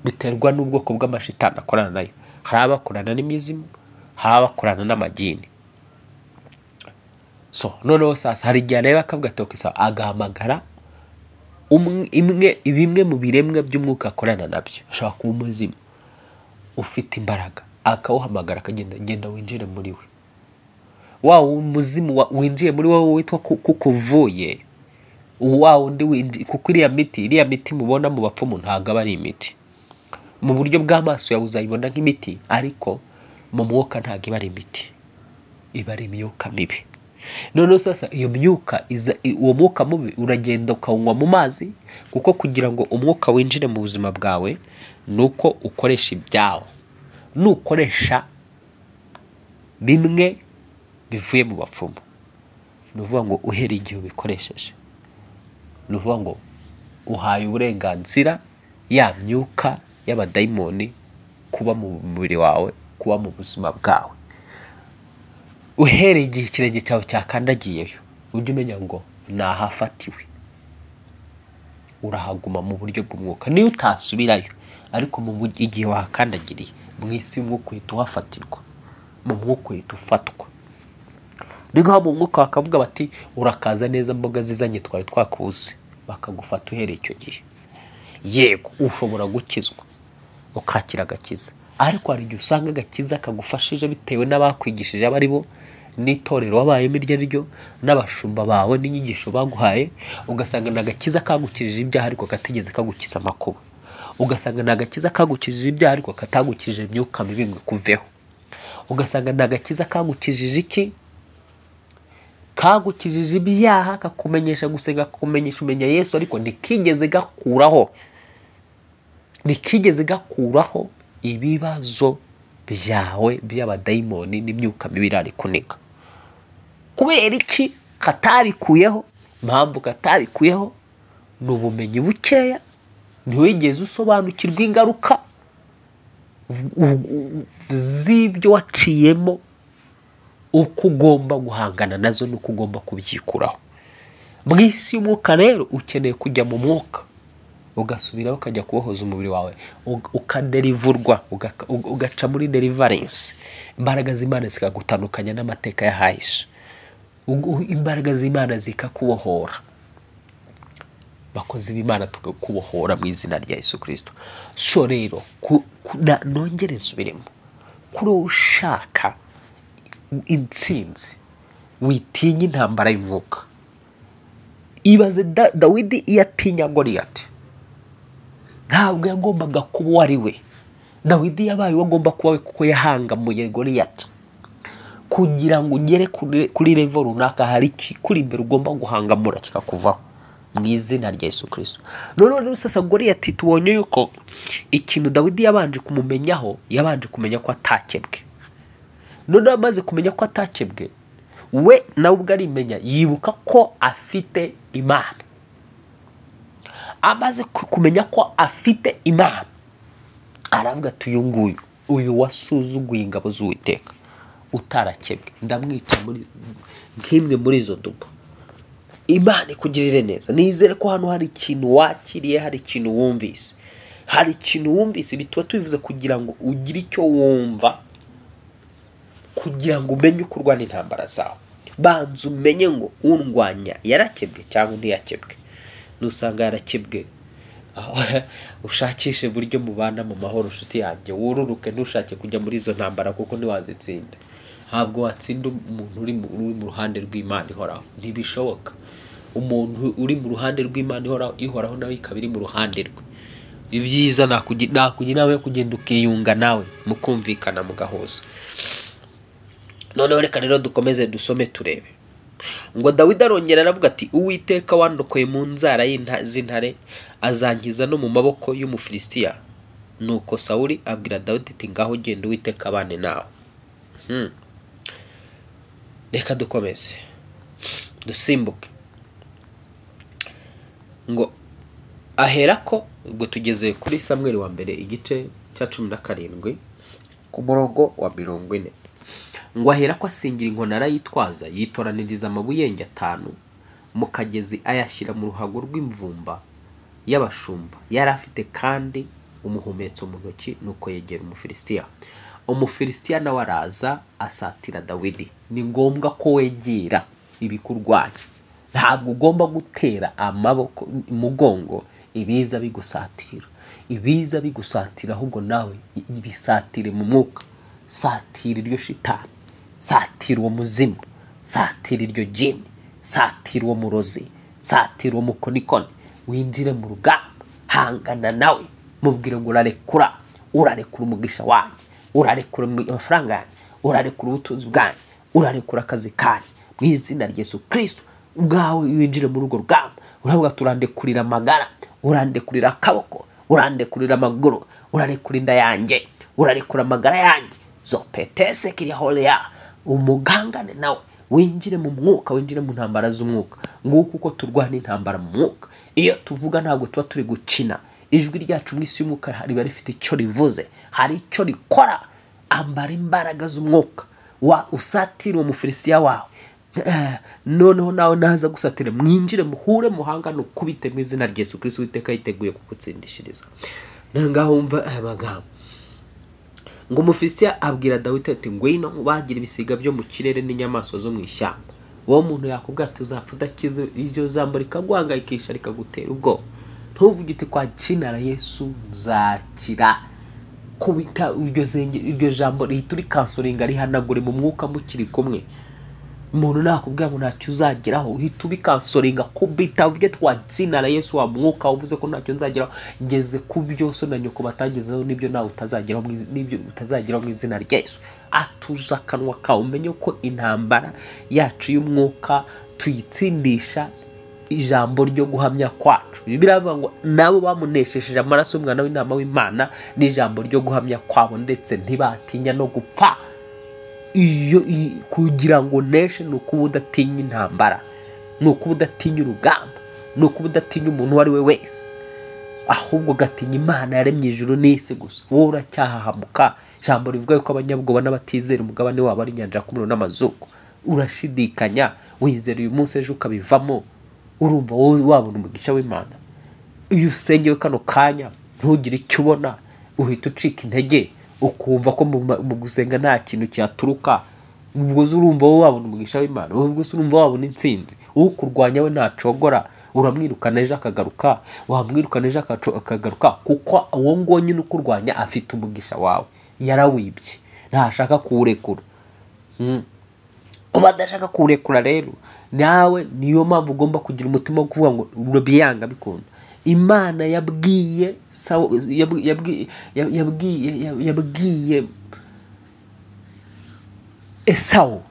Biterwa n'ubwoko bw'amashitani akorana nayo. Hari abakorana n'imizimu, hari abakorana n'amagini. So noneho sasa hari igihe areba akavuga ati okay, agahamagara bimwe mu biremwa by'umwuka akorana nabyo. Ashobora kuba umuzimu ufite imbaraga, akawuhamagara akagenda winjire muri we. Umuzimu winjiye muri wowe witwa kukuvuye, undi kuko iriya miti mubona mu bapfumu ntago aba ari imiti. Mu buryo bw'amaso yawe uzayibona nk'imiti, ariko mu mwuka ntago iba ari imiti, iba ari imyuka mibi. Noneho sasa iyo myuka uwo mwuka mubi uragenda ukawunywa mu mazi, kuko kugira ngo umwuka winjire mu buzima bwawe nuko ukoresha ibyawo. Nukoresha bimwe bivuye mu bapfumu, nuvuga ngo uhereye igihe ubikoresheje, nuvuga ngo uhaye uburenganzira ya myuka y'abadayimoni kuba mu mubiri wawe, kuba mu buzima bwawe. Uhereye igihe ikirenge cyawe cyakandagiyeyo, ujye umenya ngo nahafatiwe. Urahaguma mu buryo bw'umwuka, niyo utasubirayo, ariko mu igihe wahakandagiriye mu isi y'umwuka uhita uhafatirwa, mu mwuka uhita ufatwa. Ni nk'aho mu mwuka bakavuga bati urakaza neza mboga zizanye twari twakuze, bakagufata uhereye icyo gihe. Yego ushobora gukizwa ukakira agakiza, ariko hari igihe usanga agakiza kagufashije bitewe n'abakwigishije abari bo, n'itorero wabayemo iryo ryo, n'abashumba bawe n'inyigisho baguhaye. Ugasanga n'agakiza kagukirije ibyaha ariko katigeze kagukiza amakuba. Ugasanga n'agakiza kagukirije ibyaha ariko katagukirije imyuka mibi ngo kuveho. Ugasanga n'agakiza kagukirije iki? Kagukirije ibyaha, kakumenyesha gusenga, kakumenyesha umenya Yesu, ariko ntikigeze gakuraho ibibazo byawe by'abadayimoni n'imyuka mibi ari kuniga. Kubera iki katabikuyeho? Impamvu katabikuyeho ni ubumenyi bukeya. Ntiwigeze usobanukirwa ingaruka z'ibyo waciyemo uko ugomba guhangana nazo nuko ugomba kubyikuraho. Mu isi y'umwuka rero ukeneye kujya mu mwuka ugasubiraho ukajya kubohoza umubiri wawe ukaderivurwa ugaca muri deliverance. Imbaraga z'Imana zikagutandukanya n'amateka y'ahahise. Imbaraga z'Imana zikakubohora. Bakozi b'Imana tukakubohora mu izina rya Yesu Kristo. So rero nongere nsubiremo, kuri ushaka intsinzi witinya intambara y'umwuka. Ibaze Dawidi iyo atinya Goliyati, ntabwo yagombaga kuba uwo ari we. Dawidi yabaye uwo agomba kuba we kuko yahangamuye Goliyati. Kugira ngo ugere kuri level runaka hari kuri imbere ugomba guhangamura kikakuvaho mu izina rya Yesu Kristo. None sasa Goliyati tubonye yuko ikintu Dawidi yabanje kumumenyaho, yabanje kumenya ko atakebwe. None amaze kumenya ko atakebwe, we nawe ubwo arimenya yibuka ko afite Imana. Amaze kumenya ko afite Imana, aravuga ati uyu wasuzuguye ingabo z'Uwiteka utarakebwe, ndamwica nk'imwe muri izo dubu. Imana ikugirire neza. Nizere ko hano hari ikintu wakiriye, hari ikintu wumvise. Hari ikintu wumvise bituma tubivuze kugira ngo ugire icyo wumva, kugira ngo umenye uko urwana intambara zawe. Banza umenye ngo undwanya yarakebwe cyangwa ntiyakebwe. Nusanga yarakebwe, ushakishe buryo mubana mu mahoro nshuti yanjye. Wururuke ntushake kujya muri izo ntambara kuko ntiwazitsinda. Ntabwo watsinda umuntu uri mu ruhande rw'Imana ihoraho. Ntibishoboka. Umuntu uri mu ruhande rw'Imana ihoraho nawe ikaba iri mu ruhande rwe. Ibyiza nakugira nawe kugenda ukiyunga nawe mukumvikana mugahuza. Noneho reka rero dukomeze dusome turebe. Ngo Dawidi arongera aravuga ati Uwiteka wandokoye mu nzara z'intare azankiza no mu maboko y'Umufilisitiya. Nuko Sawuli abwira Dawidi ati ngaho genda Uwiteka abane nawe. Reka dukomeze dusimbuke. Ngo aherako ubwo tugeze kuri Samweli wa mbere igice cya 17 ku murongo wa 40. Ngo aherako asingira inkoni arayitwaza, yitoraniriza amabuyenge 5 mu kagezi ayashyira mu ruhago rw'imvumba y'abashumba. Yari afite kandi umuhumetso mu ntoki, nuko yegera Umufilisitiya. Umufilisitiya nawe araza asatira Dawidi. Ni ngombwa ko wegera ibikurwanya. Ntabwo ugomba gutera amaboko umugongo ibiza bigusatira. Ibiza bigusatira ahubwo nawe ibisatire mu mwuka. Satira iryo shitani, satira uwo muzimu, satira iryo jini, satira uwo murozi, satira uwo mukonikoni. Winjire mu rugamba, hangana nawe, mubwire ngo urarekura umugisha wanyu, urarekura amafaranga yanyu, urarekura ubutunzi bwanyu, urarekura akazi kanyu mu izina rya Yesu Kristo. Ubwawe winjire muri urwo rugamba, uravuga turandekurira amagara, urandekurira akaboko, urandekurira amaguru, urarekura inda yanjye, urarekura amagara yanjye. Zopetese kiri holeya, umugangane nawe, winjire mu mwuka, winjire mu ntambara z'umwuka. Nguko uko turwana intambara mu mwuka. Iyo tuvuga ntabwo tuba turi gukina. Ijwi ryacu mu isi y'umwuka riba rifite icyo rivuze, hari icyo rikora. Ambara imbaraga z'umwuka, usatira Umufilisitiya wawe. Noneho nawe naza gusatira, mwinjire muhure muhangane ukubite mu izina rya Yesu Kristo. Uwiteka yiteguye kugutsindishiriza. Nangaho umva aya magambo. Ngo Umufilisitiya abwira Dawidi ati ngwino mubagira ibisiga byo mu kirere n'inyamaswa zo mu ishyamba. Uwo muntu yakubwira ati uzapfa udakize, iryo jambo rikaguhangayikisha rikagutera ubwoba. Ntuvuge iti kwa kinara Yesu nzakira. Kubita iryo jambo rihita urikansoringa rihanagure mu mwuka mukiri kumwe. Umuntu nakubwira ngo ntacyo uzageraho, uhita ubikansoringa kubita uvuge twakinara Yesu wa mwuka uvuze ko ntacyo nzageraho. Ngeze ku byose na nyoko batangezeho nibyo nawe utazageraho, nibyo utazageraho mu izina rya Yesu. Atuza akanwa kawe umenye ko intambara yacu y'umwuka tuyitsindisha ijambo ryo guhamya kwacu. Biravuga ngo nabo bamunesheje amaraso y'umwana w'intama w'Imana n'ijambo ryo guhamya kwabo, ndetse ntibatinya no gupfa. Iyo kugira ngo neshe nuko udatinya intambara, nuko udatinya urugamba, nuko udatinya umuntu wari we wese. ahubwo gatinya Imana yaremye ijuru n'isi gusa. Wowe uracyahahamuka. Ijambo rivuga yuko abanyabwoba n'abatizera umugabane wabo ari inyanja y'akumiro n'amazuku. Urashidikanya, wizera uyu munsi ejo ukabivamo. Urumva wowe wabona umugisha w'Imana? Iyo usengewe kano kanya ntugire icyo ubona, uhita ucika intege, ukumva ko mu gusenga nta kintu cyaturuka. Ubwo urumva wowe wabona umugisha w'Imana? Ubwo urumva wabona intsinzi? Ukurwanya we ntacogora, uramwirukana ejo akagaruka, wamwirukana ejo akagaruka, kuko uwo ngo nyine ukurwanya afite umugisha wawe, yarawibye, ntashaka kuwurekura. Kuba adashaka kuwurekura rero, nawe niyo mpamvu ugomba kugira umutima wo kuvuga ngo urabiyanga bikunda. Imana yabwiye Esawu,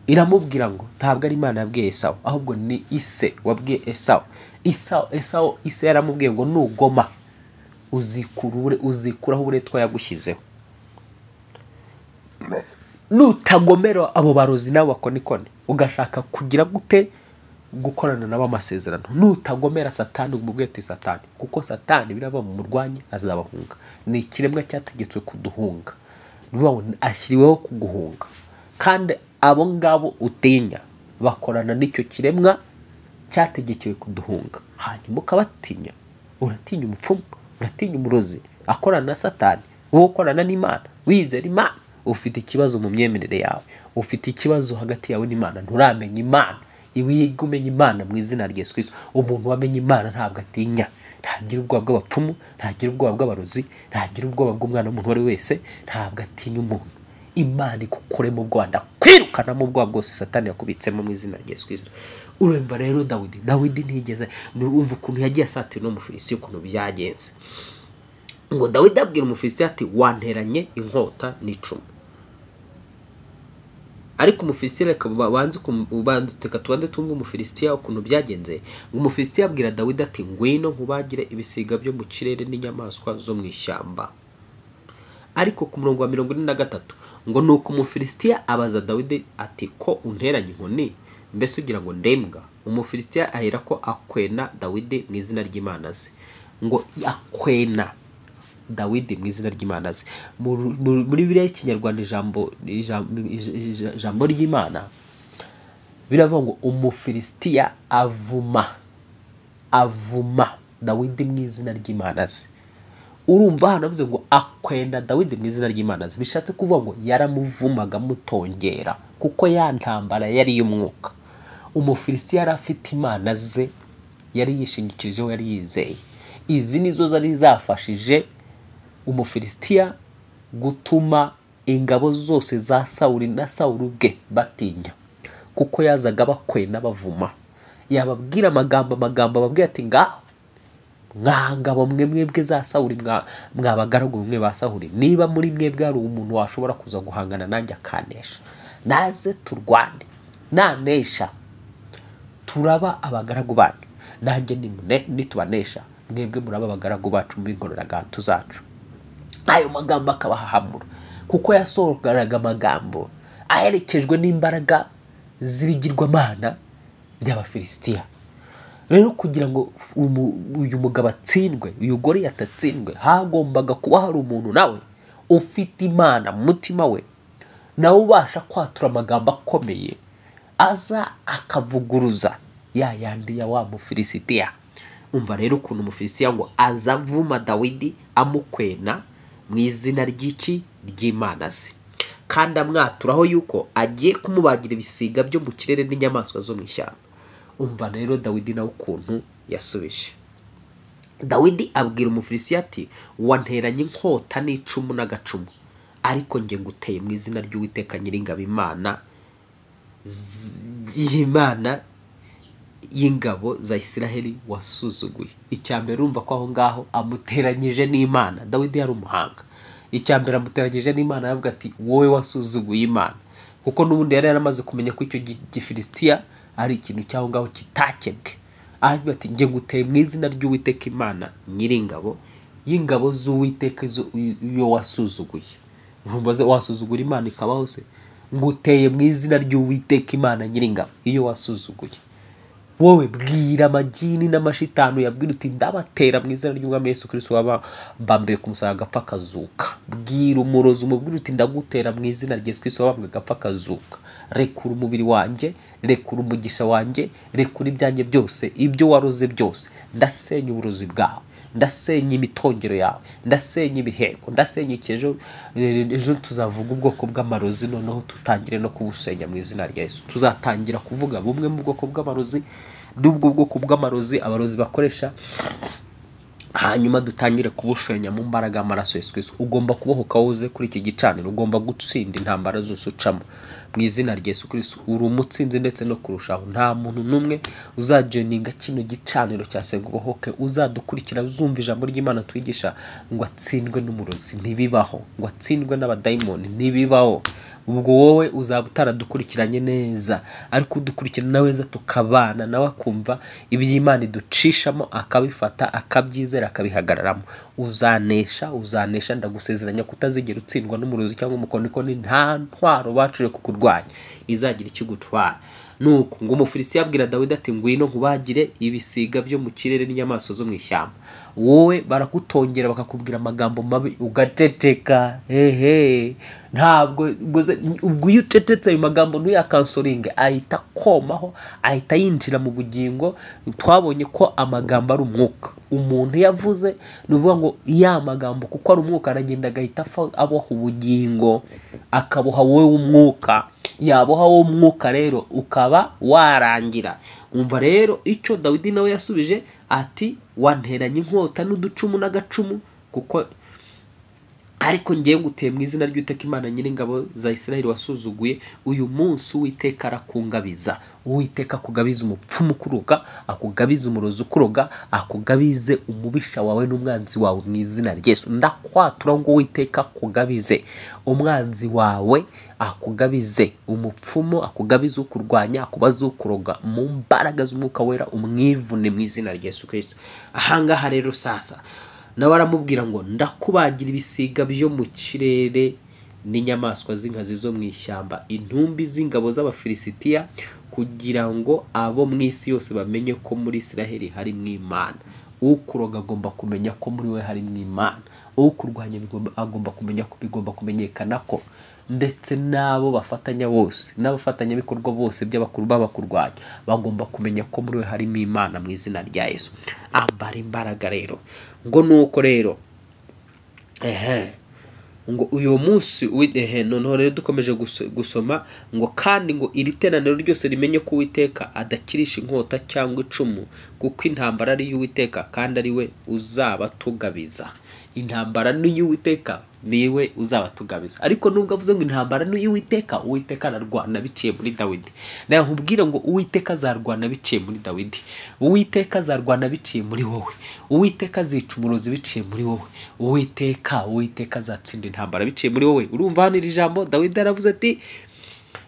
iramubwira ngo ntabwo ari Imana yabwiye Esawu, ahubwo ni ise wabwiye Esawu. Ise yaramubwiye ngo nugoma uzikuraho uburetwa yagushyizeho. Nutagomera abo barozi nawe wakonikone ugashaka kugira gute gukorana nabo amasezerano, nutagomera Satani umubwiye ati Satani, kuko Satani birava mu murwanyi azabahunga. Ni ikiremwa cyategetswe kuduhunga, nuwo ashyiriweho kuguhunga. Kandi abo ngabo utinya bakorana n'icyo kiremwa cyategekewe kuduhunga, hanyuma ukabatinya. Uratinya umupfumu, uratinya umurozi akorana na Satani, wowe ukorana n'Imana, wizera Imana. Ufite ikibazo mu myemerere yawe, ufite ikibazo hagati yawe n'Imana, nturamenya Imana. Iwiga umenya Imana mu izina rya Yesu Kristo. Umuntu wamenye Imana ntabwo atinya, ntagira ubwoba bw'abapfumu, ntagira ubwoba bw'abarozi, ntagira ubwoba bw'umwana w'umuntu wari wese, ntabwo atinya umuntu. Imana ikukuremo ubwoba, kwirukana mu bwoba bwose Satani yakubitsemo mu izina rya Yesu Kristo. Urumva rero Dawidi ntigeze, urumva ukuntu yagiye asatira n'Umufilisitiya, ukuntu byagenze. Ngo Dawidi abwira Umufilisitiya ati wanteranye inkota n'icumu. Ariko Umufilisitiya reka tubanze tumve Umufilisitiya ukuntu byagenze. Umufilisitiya abwira Dawidi ati ngwino nkubagire ibisiga byo mu kirere n'inyamaswa zo mu ishyamba. Ariko ku murongo wa 43 ngo nuko Umufilisitiya abaza Dawidi ati ko unteranye inkoni, mbese ugira ngo ndembwa? Umufilisitiya ahera ko akwena Dawidi mu izina ry'Imana ze. Ngo akwena Dawidi mu izina ry'Imana ze. Muri Bibiliya y'Ikinyarwanda ijambo ry'Imana biravuga ngo Umufilisitiya avuma Dawidi mu izina ry'Imana ze. Urumva hano avuze ngo akwenda Dawidi mu izina ry'Imana ze, bishatse kuvuga ngo yaramuvumaga mutongera, kuko ya ntambara yari y'umwuka. Umufilisitiya yari afite imana ze, yari yishingikirijeho, yari yizeye. Izi nizo zari zafashije Umufilisitiya gutuma ingabo zose za Sawuli na Sawuli ubwe batinya, kuko yazaga bakwena bavuma. Yababwira amagambo ababwira ati ngaho ngabo mwebwe za Sawuli, mwabagaragu mwe ba Sawuli, niba muri mwebwe hari umuntu washobora kuza guhangana nanjye akanesha, naze turwane. Nanesha turaba abagaragu banyu, nanjye nitubanesha mwebwe muraba abagaragu bacu mu inkororagahato zacu. Ayo magambo akabahahamura, kuko yasohoraga amagambo aherekejwe n'imbaraga z'ibigirwamana by'Abafilisitiya. Rero kugira ngo uyu mugabo atsindwe, uyu Goliyati atsindwe, hagombaga kuba hari umuntu nawe ufite Imana mu mutima we, nawe ubasha kwatura amagambo akomeye aza akavuguruza ya yandi ya wa Mufilisitiya. Umva rero ukuntu Umufilisitiya ngo azavuma Dawidi amukwena mu izina ry'Imana ze, kandi amwaturaho yuko agiye kumubagira ibisiga byo mu kirere n'inyamaswa zo mu ishyamba. Umva rero Dawidi nawe ukuntu yasubije. Dawidi abwira Umufilisitiya ati wanteranye inkota n'icumu n'agacumu, ariko nge nguteye mu izina ry'Uwiteka Nyiringabo, Imana y'ingabo za Isiraheli wasuzuguye. Icyambere urumva ko aho ngaho amuteranyije n'Imana. Dawidi yari umuhanga. Icyambere amuteranyije n'Imana, yavuga ati wowe wasuzuguye Imana, kuko n'ubundi yari yaramaze kumenya ko icyo Gifilisitiya ari ikintu cyaho ngaho kitakebwe. Aravuga ati nge nguteye mu izina ry'Uwiteka Imana Nyiringabo, y'ingabo z'Uwiteka iyo wasuzuguye. Urumva wasuzugura Imana ikabaho se? Nguteye mu izina ry'Uwiteka Imana Nyiringabo iyo wasuzuguye. wowe bwira amagini n'amashitani yabwira uti ndabatera mu izina ry'Umwami Yesu Kristo wabambeye ku musaraba agapfa akazuka. Bwira umurozi umubwira uti ndagutera mu izina rya Yesu Kristo wabambwe agapfa akazuka. Rekura umubiri wanjye, rekura umugisha wanjye, rekura ibyanjye byose, ibyo waroze byose. Ndasenya uburozi bwawe, ndasenya imitongero yawe, ndasenya ibiheko, ndasenya ikejo. Ejo tuzavuga ubwoko bw'amarozi, noneho tutangire no kubusenya mu izina rya Yesu. Tuzatangira kuvuga bumwe mu bwoko bw'amarozi, n'ubwo bwoko bw'amarozi abarozi bakoresha, hanyuma dutangire kubusenya mu mbaraga y'amaraso Yesu Kristo. Ugomba kubohoka woze kuri iki gicaniro, ugomba gutsinda intambara zose ucamo mu izina rya Yesu Kristo. Uri umutsinzi ndetse no kurushaho. Nta muntu numwe uzajoininga kino gicaniro cya Senga Ubohoke uzadukurikira uzumva ijambo ry'Imana twigisha ngo atsindwe n'umurozi. Ntibibaho. Ngo atsindwe n'abadayimoni. Ntibibaho. Ubwo wowe uzaba utaradukurikiranye neza, ariko udukurikirana nawe za tukabana nawe akumva iby'Imana iducishamo akabifata akabyizera akabihagararamo. Uzanesha ndagusezeranya kutazigera utsindwa n'umurozi cyangwa umukonikoni. Nta ntwaro bacure kukurwanya izagira icyo gutwara. Nuko ngo Umufilisitiya abwira Dawidi ati ngwino nkubagire ibisiga byo mu kirere n'inyamaswa zo mu ishyamba. Wowe barakutongera bakakubwira amagambo mabi ugateceka. Ntabwo ubwo iyo ucecetse ayo magambo ntuyakansoringe ahita komaho, ahita yinjira mu bugingo. Twabonye ko amagambo ari umwuka. Umuntu yavuze nuvuga ngo ya magambo kuko ari umwuka aragenda agahita aboha ubugingo, akaboha wowe w'umwuka. Yaboha wo mwuka rero ukaba warangira. Umva rero icyo Dawidi nawe yasubije ati wanteranye inkota n'uducumu n'agacumu, kuko ariko ngiye nguteye mu izina ry'Uwiteka Imana Nyiringabo za Isiraheli wasuzuguye. Uyu munsi Uwiteka arakungabiza. Uwiteka akugabiza umupfumu ukuroga, akugabiza umurozi ukuroga, akugabize umubisha wawe n'umwanzi wawe mu izina rya Yesu. Ndakwatura ngo Uwiteka akugabize umwanzi wawe, akugabize umupfumu, akugabize ukurwanya, akubaze ukuroga mu mbaraga z'Umwuka Wera, umwivune mu izina rya Yesu Kristo. Ahangaha rero sasa nawe aramubwira ngo ndakubagira ibisiga byo mu kirere n'inyamaswa z'inkazi zo mu ishyamba, intumbi z'ingabo z'Abafilisitiya, kugira ngo abo mu isi yose bamenye ko muri Isiraheli hari mu Imana. Ukuroga agomba kumenya ko muri we hari mu Imana. Ukurwanya agomba kumenya ko bigomba kumenyekana ko ndetse nabo bafatanya bose n'abafatanyabikorwa bose by'abakuru b'abakurwanya bagomba kumenya ko muri we harimo Imana mu izina rya Yesu. Ambara imbaraga rero. Ngo nuko rero ngo uyu munsi noneho rero dukomeje gusoma ngo kandi ngo iri teraniro ryose rimenye ko Uwiteka adakirisha inkota cyangwa icumu, kuko intambara ari y'Uwiteka kandi ari we uzaba tugabiza. Intambara ni y'Uwiteka, niwe uzaba tugabiza. Ariko nubwo avuze ngo intambara ni y'Uwiteka, Uwiteka ararwana biciye muri Dawidi. Naye nkubwira ngo Uwiteka azarwana biciye muri Dawidi. Uwiteka azarwana biciye muri wowe. Uwiteka azica umurozi biciye muri wowe. Uwiteka azatsinda intambara biciye muri wowe. Urumva hano iri jambo Dawidi aravuze ati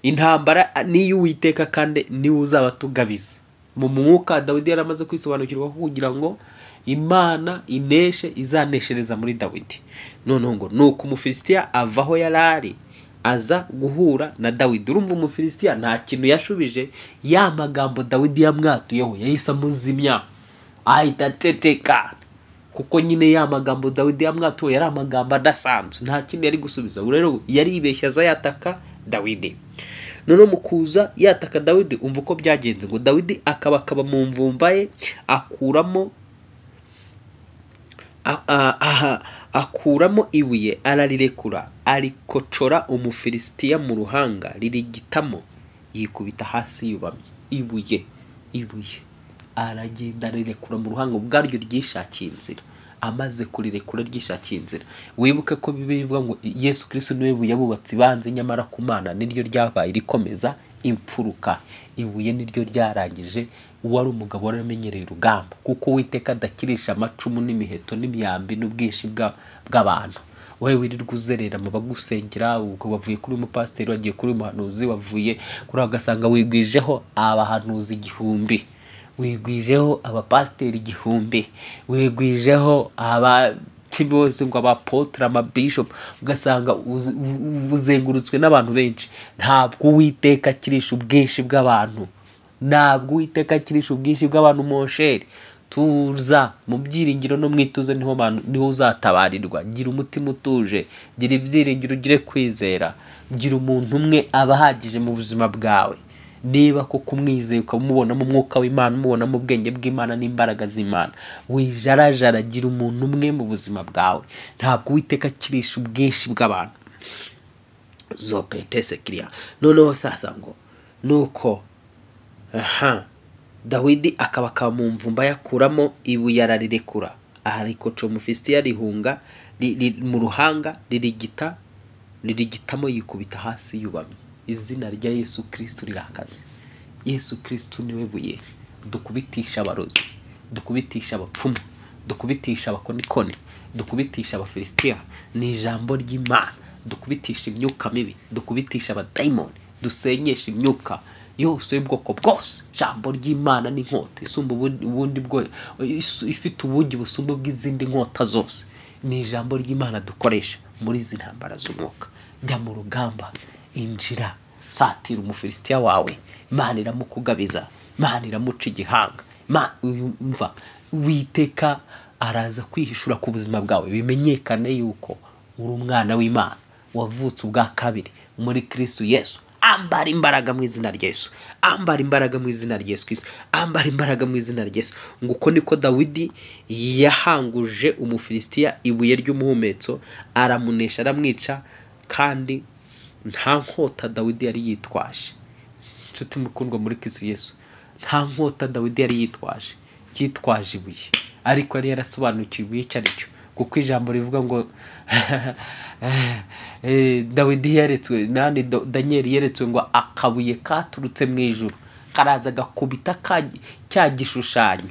intambara ni y'Uwiteka kandi niwe uzaba tugabiza. Mu mwuka Dawidi yaramaze kwisobanukirwa kugira ngo Imana izaneshereza muri Dawidi. Noneho ngo nuko Umufilisitiya avaho yarari aza guhura na Dawidi. Urumva Umufilisitiya nta kintu yashubije, ya magambo Dawidi yamwatuyeho yahise amuzimya ahita aceceka, kuko nyine ya magambo Dawidi yamwatuye yari amagambo adasanzwe, nta kindi yari gusubiza. Rero yari yibeshya aza yataka Dawidi. Noneho mu kuza yataka Dawidi umva uko byagenze. Ngo Dawidi akaba mu mvumba ye akuramo ibuye ararirekura, arikocora Umufilisitiya mu ruhanga ririgitamo, yikubita hasi yubamye. Ibuye aragenda arirekura mu ruhanga ubwaryo ryishakiye inzira. Amaze kurirekura ryishakiye inzira. Wibuke ko bivuga ngo Yesu Kristo niwe buye abubatsi banze, nyamara ku Mana niryo ryabaye rikomeza imfuruka. Ibuye niryo ryarangije uwari umugabo waramenyereye urugamba, kuko Uwiteka adakirisha amacumu n'imiheto n'imyambi n'ubwinshi bw'abantu. Wowe wirirwa uzerera mu bagusengera, ubwo wavuye kuri umupasiteri wagiye kuri umuhanuzi, wavuye kuri agasanga wigwijeho abahanuzi 1000, wigwijeho abapasiteri 1000, wigwijeho bose ngo abapotre amabishop, ugasanga uzengurutswe n'abantu benshi. Ntabwo Uwiteka akirisha ubwinshi bw'abantu. ntabwo Uwiteka akirisha ubwinshi bw'abantu Mosheri. Tuza mu byiringiro no mwituze niho uzatabarirwa. Gira umutima utuje, gira ibyiringiro, ugire kwizera, gira umuntu umwe abahagije mu buzima bwawe. Niba koko umwizeye ukamubonamo umwuka w'Imana, umubonamo ubwenge bw'Imana n'imbaraga z'Imana, wijarajara, gira umuntu umwe mu buzima bwawe. Ntabwo Uwiteka akirisha ubwinshi bw'abantu. Zopete sekiria. Noneho sasa ngo nuko Dawidi akaba mu mvumba yakuramo ibuye ararirekura, arikoca Umufilisitiya rihunga mu ruhanga, ririgitamo yikubita hasi yubamye. Izina rya Yesu Kristo rirakaze. Yesu Kristo niwe buye dukubitisha abarozi, dukubitisha abapfumu, dukubitisha abakonikoni, dukubitisha Abafilisitiya. Ni ijambo ry'Imana. Dukubitisha imyuka mibi, dukubitisha abadayimoni, dusenyesha imyuka yose y'ubwoko bwose. Ijambo ry'Imana ni inkota isumba ubundi bwo, ifite ubugi busumba bw'izindi nkota zose. Ni ijambo ry'Imana dukoresha muri izi ntambara z'umwuka. Jya mu rugamba, injira, satira Umufilisitiya wawe, Imana iramukugabiza, Imana iramuca igihanga. Umva, Uwiteka araza kwihishura ku buzima bwawe, bimenyekane yuko uri umwana w'Imana wavutse ubwa kabiri muri Kristo Yesu. Ambara imbaraga mu izina rya Yesu, ambara imbaraga mu izina rya Yesu Kristo, ambara imbaraga mu izina rya Yesu. Nguko niko Dawidi yahanguje Umufilisitiya ibuye ry'umuhumetso, aramunesha, aramwica, kandi nta nkota Dawidi yari yitwaje. Nshuti mukundwa muri Kristo Yesu, nta nkota Dawidi yari yitwaje, yitwaje ibuye, ariko yari yarasobanukiwe ibuye icyo ari cyo. Kuko ijambo rivuga ngo Dawidi yeretswe, nani Danieli yeretswe ngo akabuye katurutse mu ijuru karaza gakubita cya gishushanyo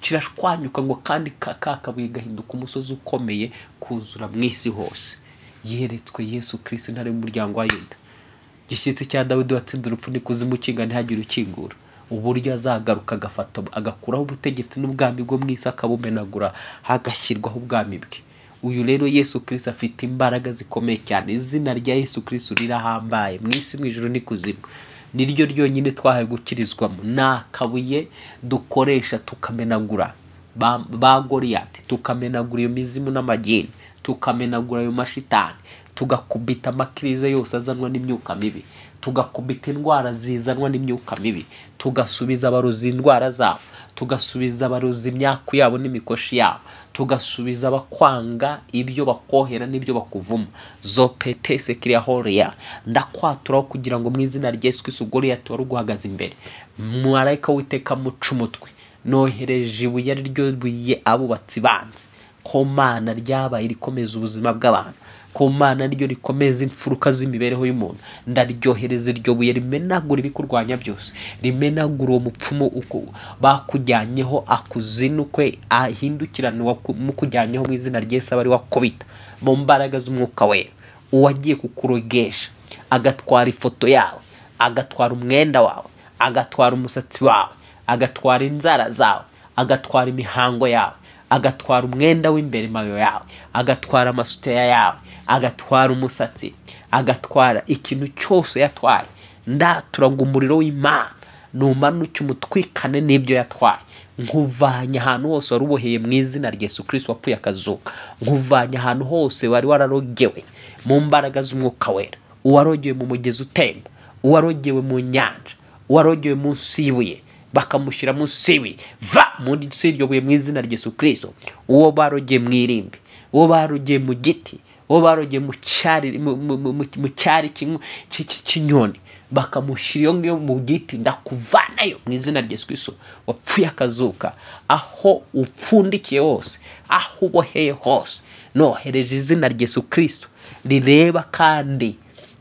kirashwanyuka, ngo kandi kakabuye gahinduka umusozi ukomeye kuzura mu isi hose. Yeretswe Yesu Kristo, ntare mu muryango wa Yuda. Gishyitsi cya Dawidi watsinze urupfu n'ikuzimu kinga ntihagire ukingura. Uburyo azagaruka agafata agakuraho ubutegetsi n'ubwami bwo mu isi akabumenagura, hagashyirwaho ubwami bwe. Uyu rero Yesu Kristo afite imbaraga zikomeye cyane. Izina rya Yesu Kristo rirahambaye mu isi, mu ijuru n'ikuzimu. Niryo ryonyine twahaye gukirizwamo. Nakabuye dukoresha tukamenagura ba Goliyati, tukamenagura iyo mizimu n'amagini, tukamenagura ayo mashitani, tugakubita amakirize yose azanwa n'imyuka mibi, tugakubita indwara zizanwa n'imyuka mibi, tugasubiza abarozi indwara zabo, tugasubiza abarozi imyaku yabo n'imikoshi yabo, tugasubiza abakwanga ibyo bakohera n'ibyo bakuvuma. Zopete sekiria horia. Ndakwaturaho kugira ngo mu izina rya Yesu Kristo Goliyati wari uguhagaze imbere, marayika w'Uwiteka muca umutwe. Nohereje ibuye ryo buye abubatsi banze. Ko Mana ryabaye rikomeza ubuzima bw'abantu, ko Mana ryo rikomeza imfuruka z'imibereho y'umuntu. Ndaryohereza iryo buye rimenagura ibikurwanya byose, rimenagura uwo mupfumu uko bakujyanyeho akuzinukwe, ahindukirane mukujyanyeho mu izina rya Yesu. Abari wakubita mu mbaraga z'umwuka we, uwagiye kukurogesha agatwara ifoto yawe, agatwara umwenda wawe, agatwara umusatsi wawe, agatwara inzara zawe, agatwara imihango yawe, agatwara umwenda w'imbere mayo yawe, agatwara amasutiya yawe, agatwara umusatsi, agatwara ikintu cyose yatwaye. Ndaturaga umuriro w'Imana numanuke umutwikane n'ibyo yatwaye. Nkuvanye ahantu hose wari uboheye mu izina rya Yesu Kristo wapfuye akazuka. Nkuvanye ahantu hose wari wararogewe mu mbaraga z'umwuka wera, uwarogewe mu mugezi utemba, uwarogewe mu nyanja, uwarogewe munsi y'ibuye bakamushyira munsi y'ibuye. Va munsi y'iryo buye mu izina rya Yesu Kristo. Uwo barogeye mu irimbi, uwo barogeye mu giti, uwo barogeye mu cyari cy'inyoni bakamushyira iyo ngiyo mu giti, ndakuvanayo mu izina rya Yesu Kristo wapfuye akazuka. Aho upfundikiye hose, aho uboheye hose, nohereje izina rya Yesu Kristo rireba kandi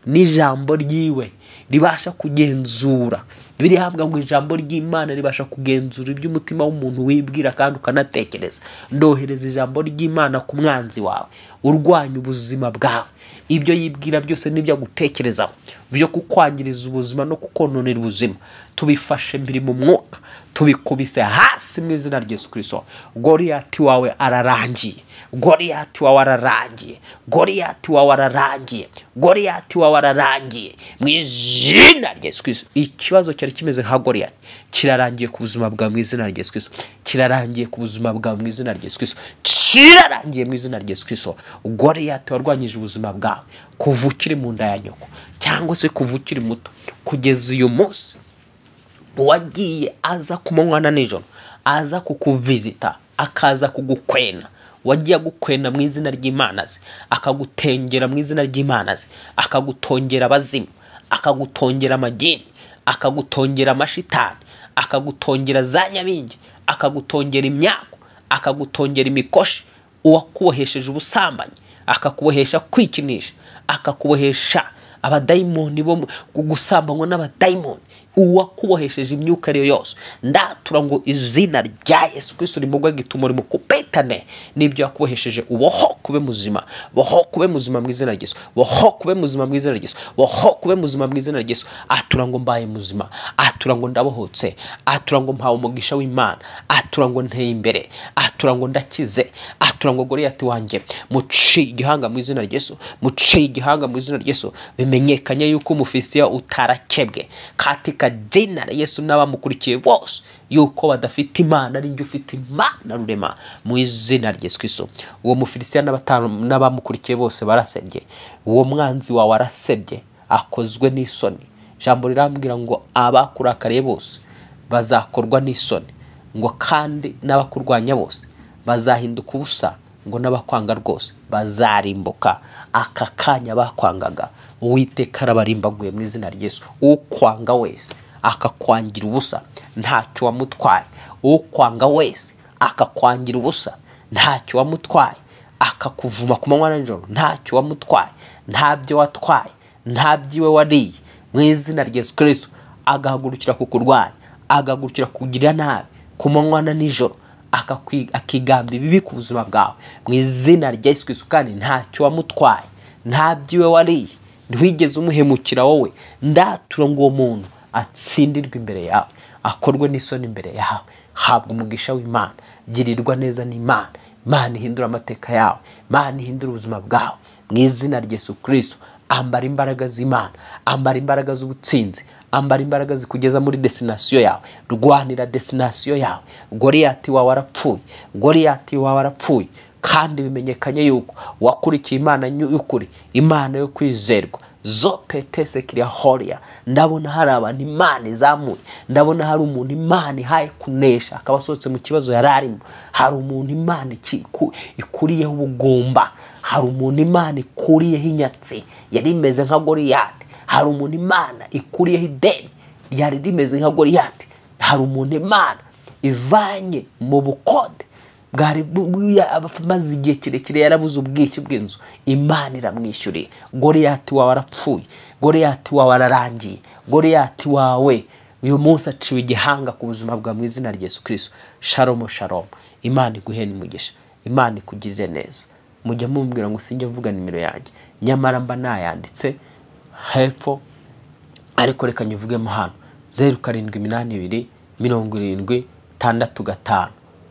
n'ijambo ryiwe ribasha kugenzura. Biri hamwe ngo ijambo ry'Imana ribasha kugenzura iby'umutima w'umuntu wibwira kandi ukanatekereza. Ndohereza ijambo ry'Imana ku mwanzi wawe urwanya ubuzima bwawe, ibyo yibwira byose n'ibyo agutekerezaho byo kukwangiriza ubuzima no kukononera ubuzima, tubifashe mbiri mu mwuka, tubikubise hasi mu izina rya Yesu Kristo. Goliyati wawe ararangiye, Goliyati wawe ararangiye, Goliyati wawe ararangiye, Goliyati wawe ararangiye mu izina rya Yesu Kristo. Ikibazo cyari kimeze nka Goliath kirarangiye ku buzima bwa mu izina rya Yesu Kristo, kirarangiye ku buzima bwa mu izina rya Yesu Kristo, kirarangiye mu izina rya Yesu Kristo. Goliath warwanyije ubuzima bwawe kuva ukiri mu nda ya nyoko cyangwa se kuva ukiri muto kugeza uyu munsi, wagiye aza ku manywa na nijoro, aza kukuvizita, akaza kugukwena, wagiye gukwena mu izina ry'Imana ze, akagutengera mu izina ry'Imana ze, akagutongera abazimu, akagutongera amagini, akagutongera amashitani, akagutongera za nyabingi, akagutongera imyago, akagutongera imikoshi, uwakubohesheje ubusambanyi, akakubohesha kwikinisha, akakubohesha abadayimoni bo gusambanywa n'abadayimoni, uwakubohesheje imyuka ariyo yose, ndatura ngo izina rya Yesu Kristo rimugwe gituma rimukupetane n'ibyo yakubohesheje, uboho kube muzima, boho kube muzima mu izina rya Yesu, boho kube muzima mu izina rya Yesu, boho kube muzima mu izina rya Yesu. Atura ngo mbaye muzima, atura ngo ndabohotse, atura ngo mpawe umugisha w'Imana, atura ngo nteye imbere, atura ngo ndakize, atura ngo Goliath wanjye muci igihanga mu izina rya Yesu, muci igihanga mu izina rya Yesu. Bimenyekanye yuko umufisiya utarakebwe katika jina la Yesu n'abamukurikiye bose yuko badafite Imana, ari njye ufite Imana rurema mu izina rya Yesu Kristo. Uwo mufisiya n'abamukurikiye bose barasebye, uwo mwanzi wawe arasebye, akozwe n'isoni. Jambo rirambwira ngo abakurakariye bose bazakorwa n'isoni, ngo kandi n'abakurwanya bose bazahinduka ubusa, ngo n'abakwanga rwose bazarimbuka. Aka kanya bakwangaga Uwiteka arabarimbaguye mu izina rya Yesu. Ukwanga wese akakwangira ubusa ntacyo wamutwaye, ukwanga wese akakwangira ubusa ntacyo wamutwaye, akakuvuma ku manywa na nijoro ntacyo wamutwaye, ntabyo watwaye, ntabyiwe wariye, mu izina rya Yesu Kristo. Agahagurukira kukurwanya, agahagurukira kugira nabi ku manywa na nijoro, akigamba ibibi ku buzima bwawe mu izina rya Yesu Kristo. Kandi ntacyo wamutwaye, ntabyiwe wariye, ntiwigeze umuhemukira wowe. Ndatura ngo uwo muntu atsindirwe imbere yawe, akorwe n'isoni imbere yawe. Habwa umugisha w'Imana, girirwa neza n'Imana. Imana ihindura amateka yawe, Imana ihindura ubuzima bwawe mu izina rya Yesu Kristo. Ambara imbaraga z'Imana, ambara imbaraga z'ubutsinzi, ambara imbaraga zikugeza muri destination yawe. Rwanira destination yawe. Goliath wawe arapfuye, Goliath wawe arapfuye, kandi bimenyekanye yuko wakurikiye Imana y'ukuri, Imana yo kwizerwa. Zopetese kiria horia. Ndabona hari abantu Imana izamuye, ndabona hari umuntu Imana ihaye kunesha akaba asohotse mu kibazo yararimo. Hari umuntu Imana ikuriyeho ubugumba, hari umuntu Imana ikuriyeho inyatsi yari imeze nka Goliath, hari umuntu Imana ikuriyeho ideni ryari rimeze nka Goliath, hari umuntu Imana ivanye mu bukode bwari maze igihe kirekire yarabuze ubwishyu bw'inzu, Imana iramwishyuriye. Goliath wawe arapfuye, Goliath wawe ararangiye, Goliath wawe uyu munsi aciwe igihanga ku buzima bwa mu izina rya Yesu Kristo. Shalom shalom. Imana iguhe n'umugisha, Imana ikugirire neza. Mujya mumbwira ngo sinjye mvuga nimero yanjye, nyamara mba nayanditse hepfo, ariko reka nyivugemo hano: 0782 76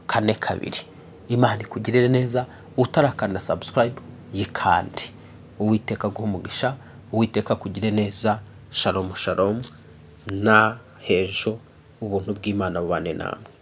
5 Imana ikugirire neza. Utarakanda subscribe yikande. Uwiteka guha umugisha, Uwiteka kugire neza. Shalom shalom na hejo ubuntu bw'Imana bubane namwe.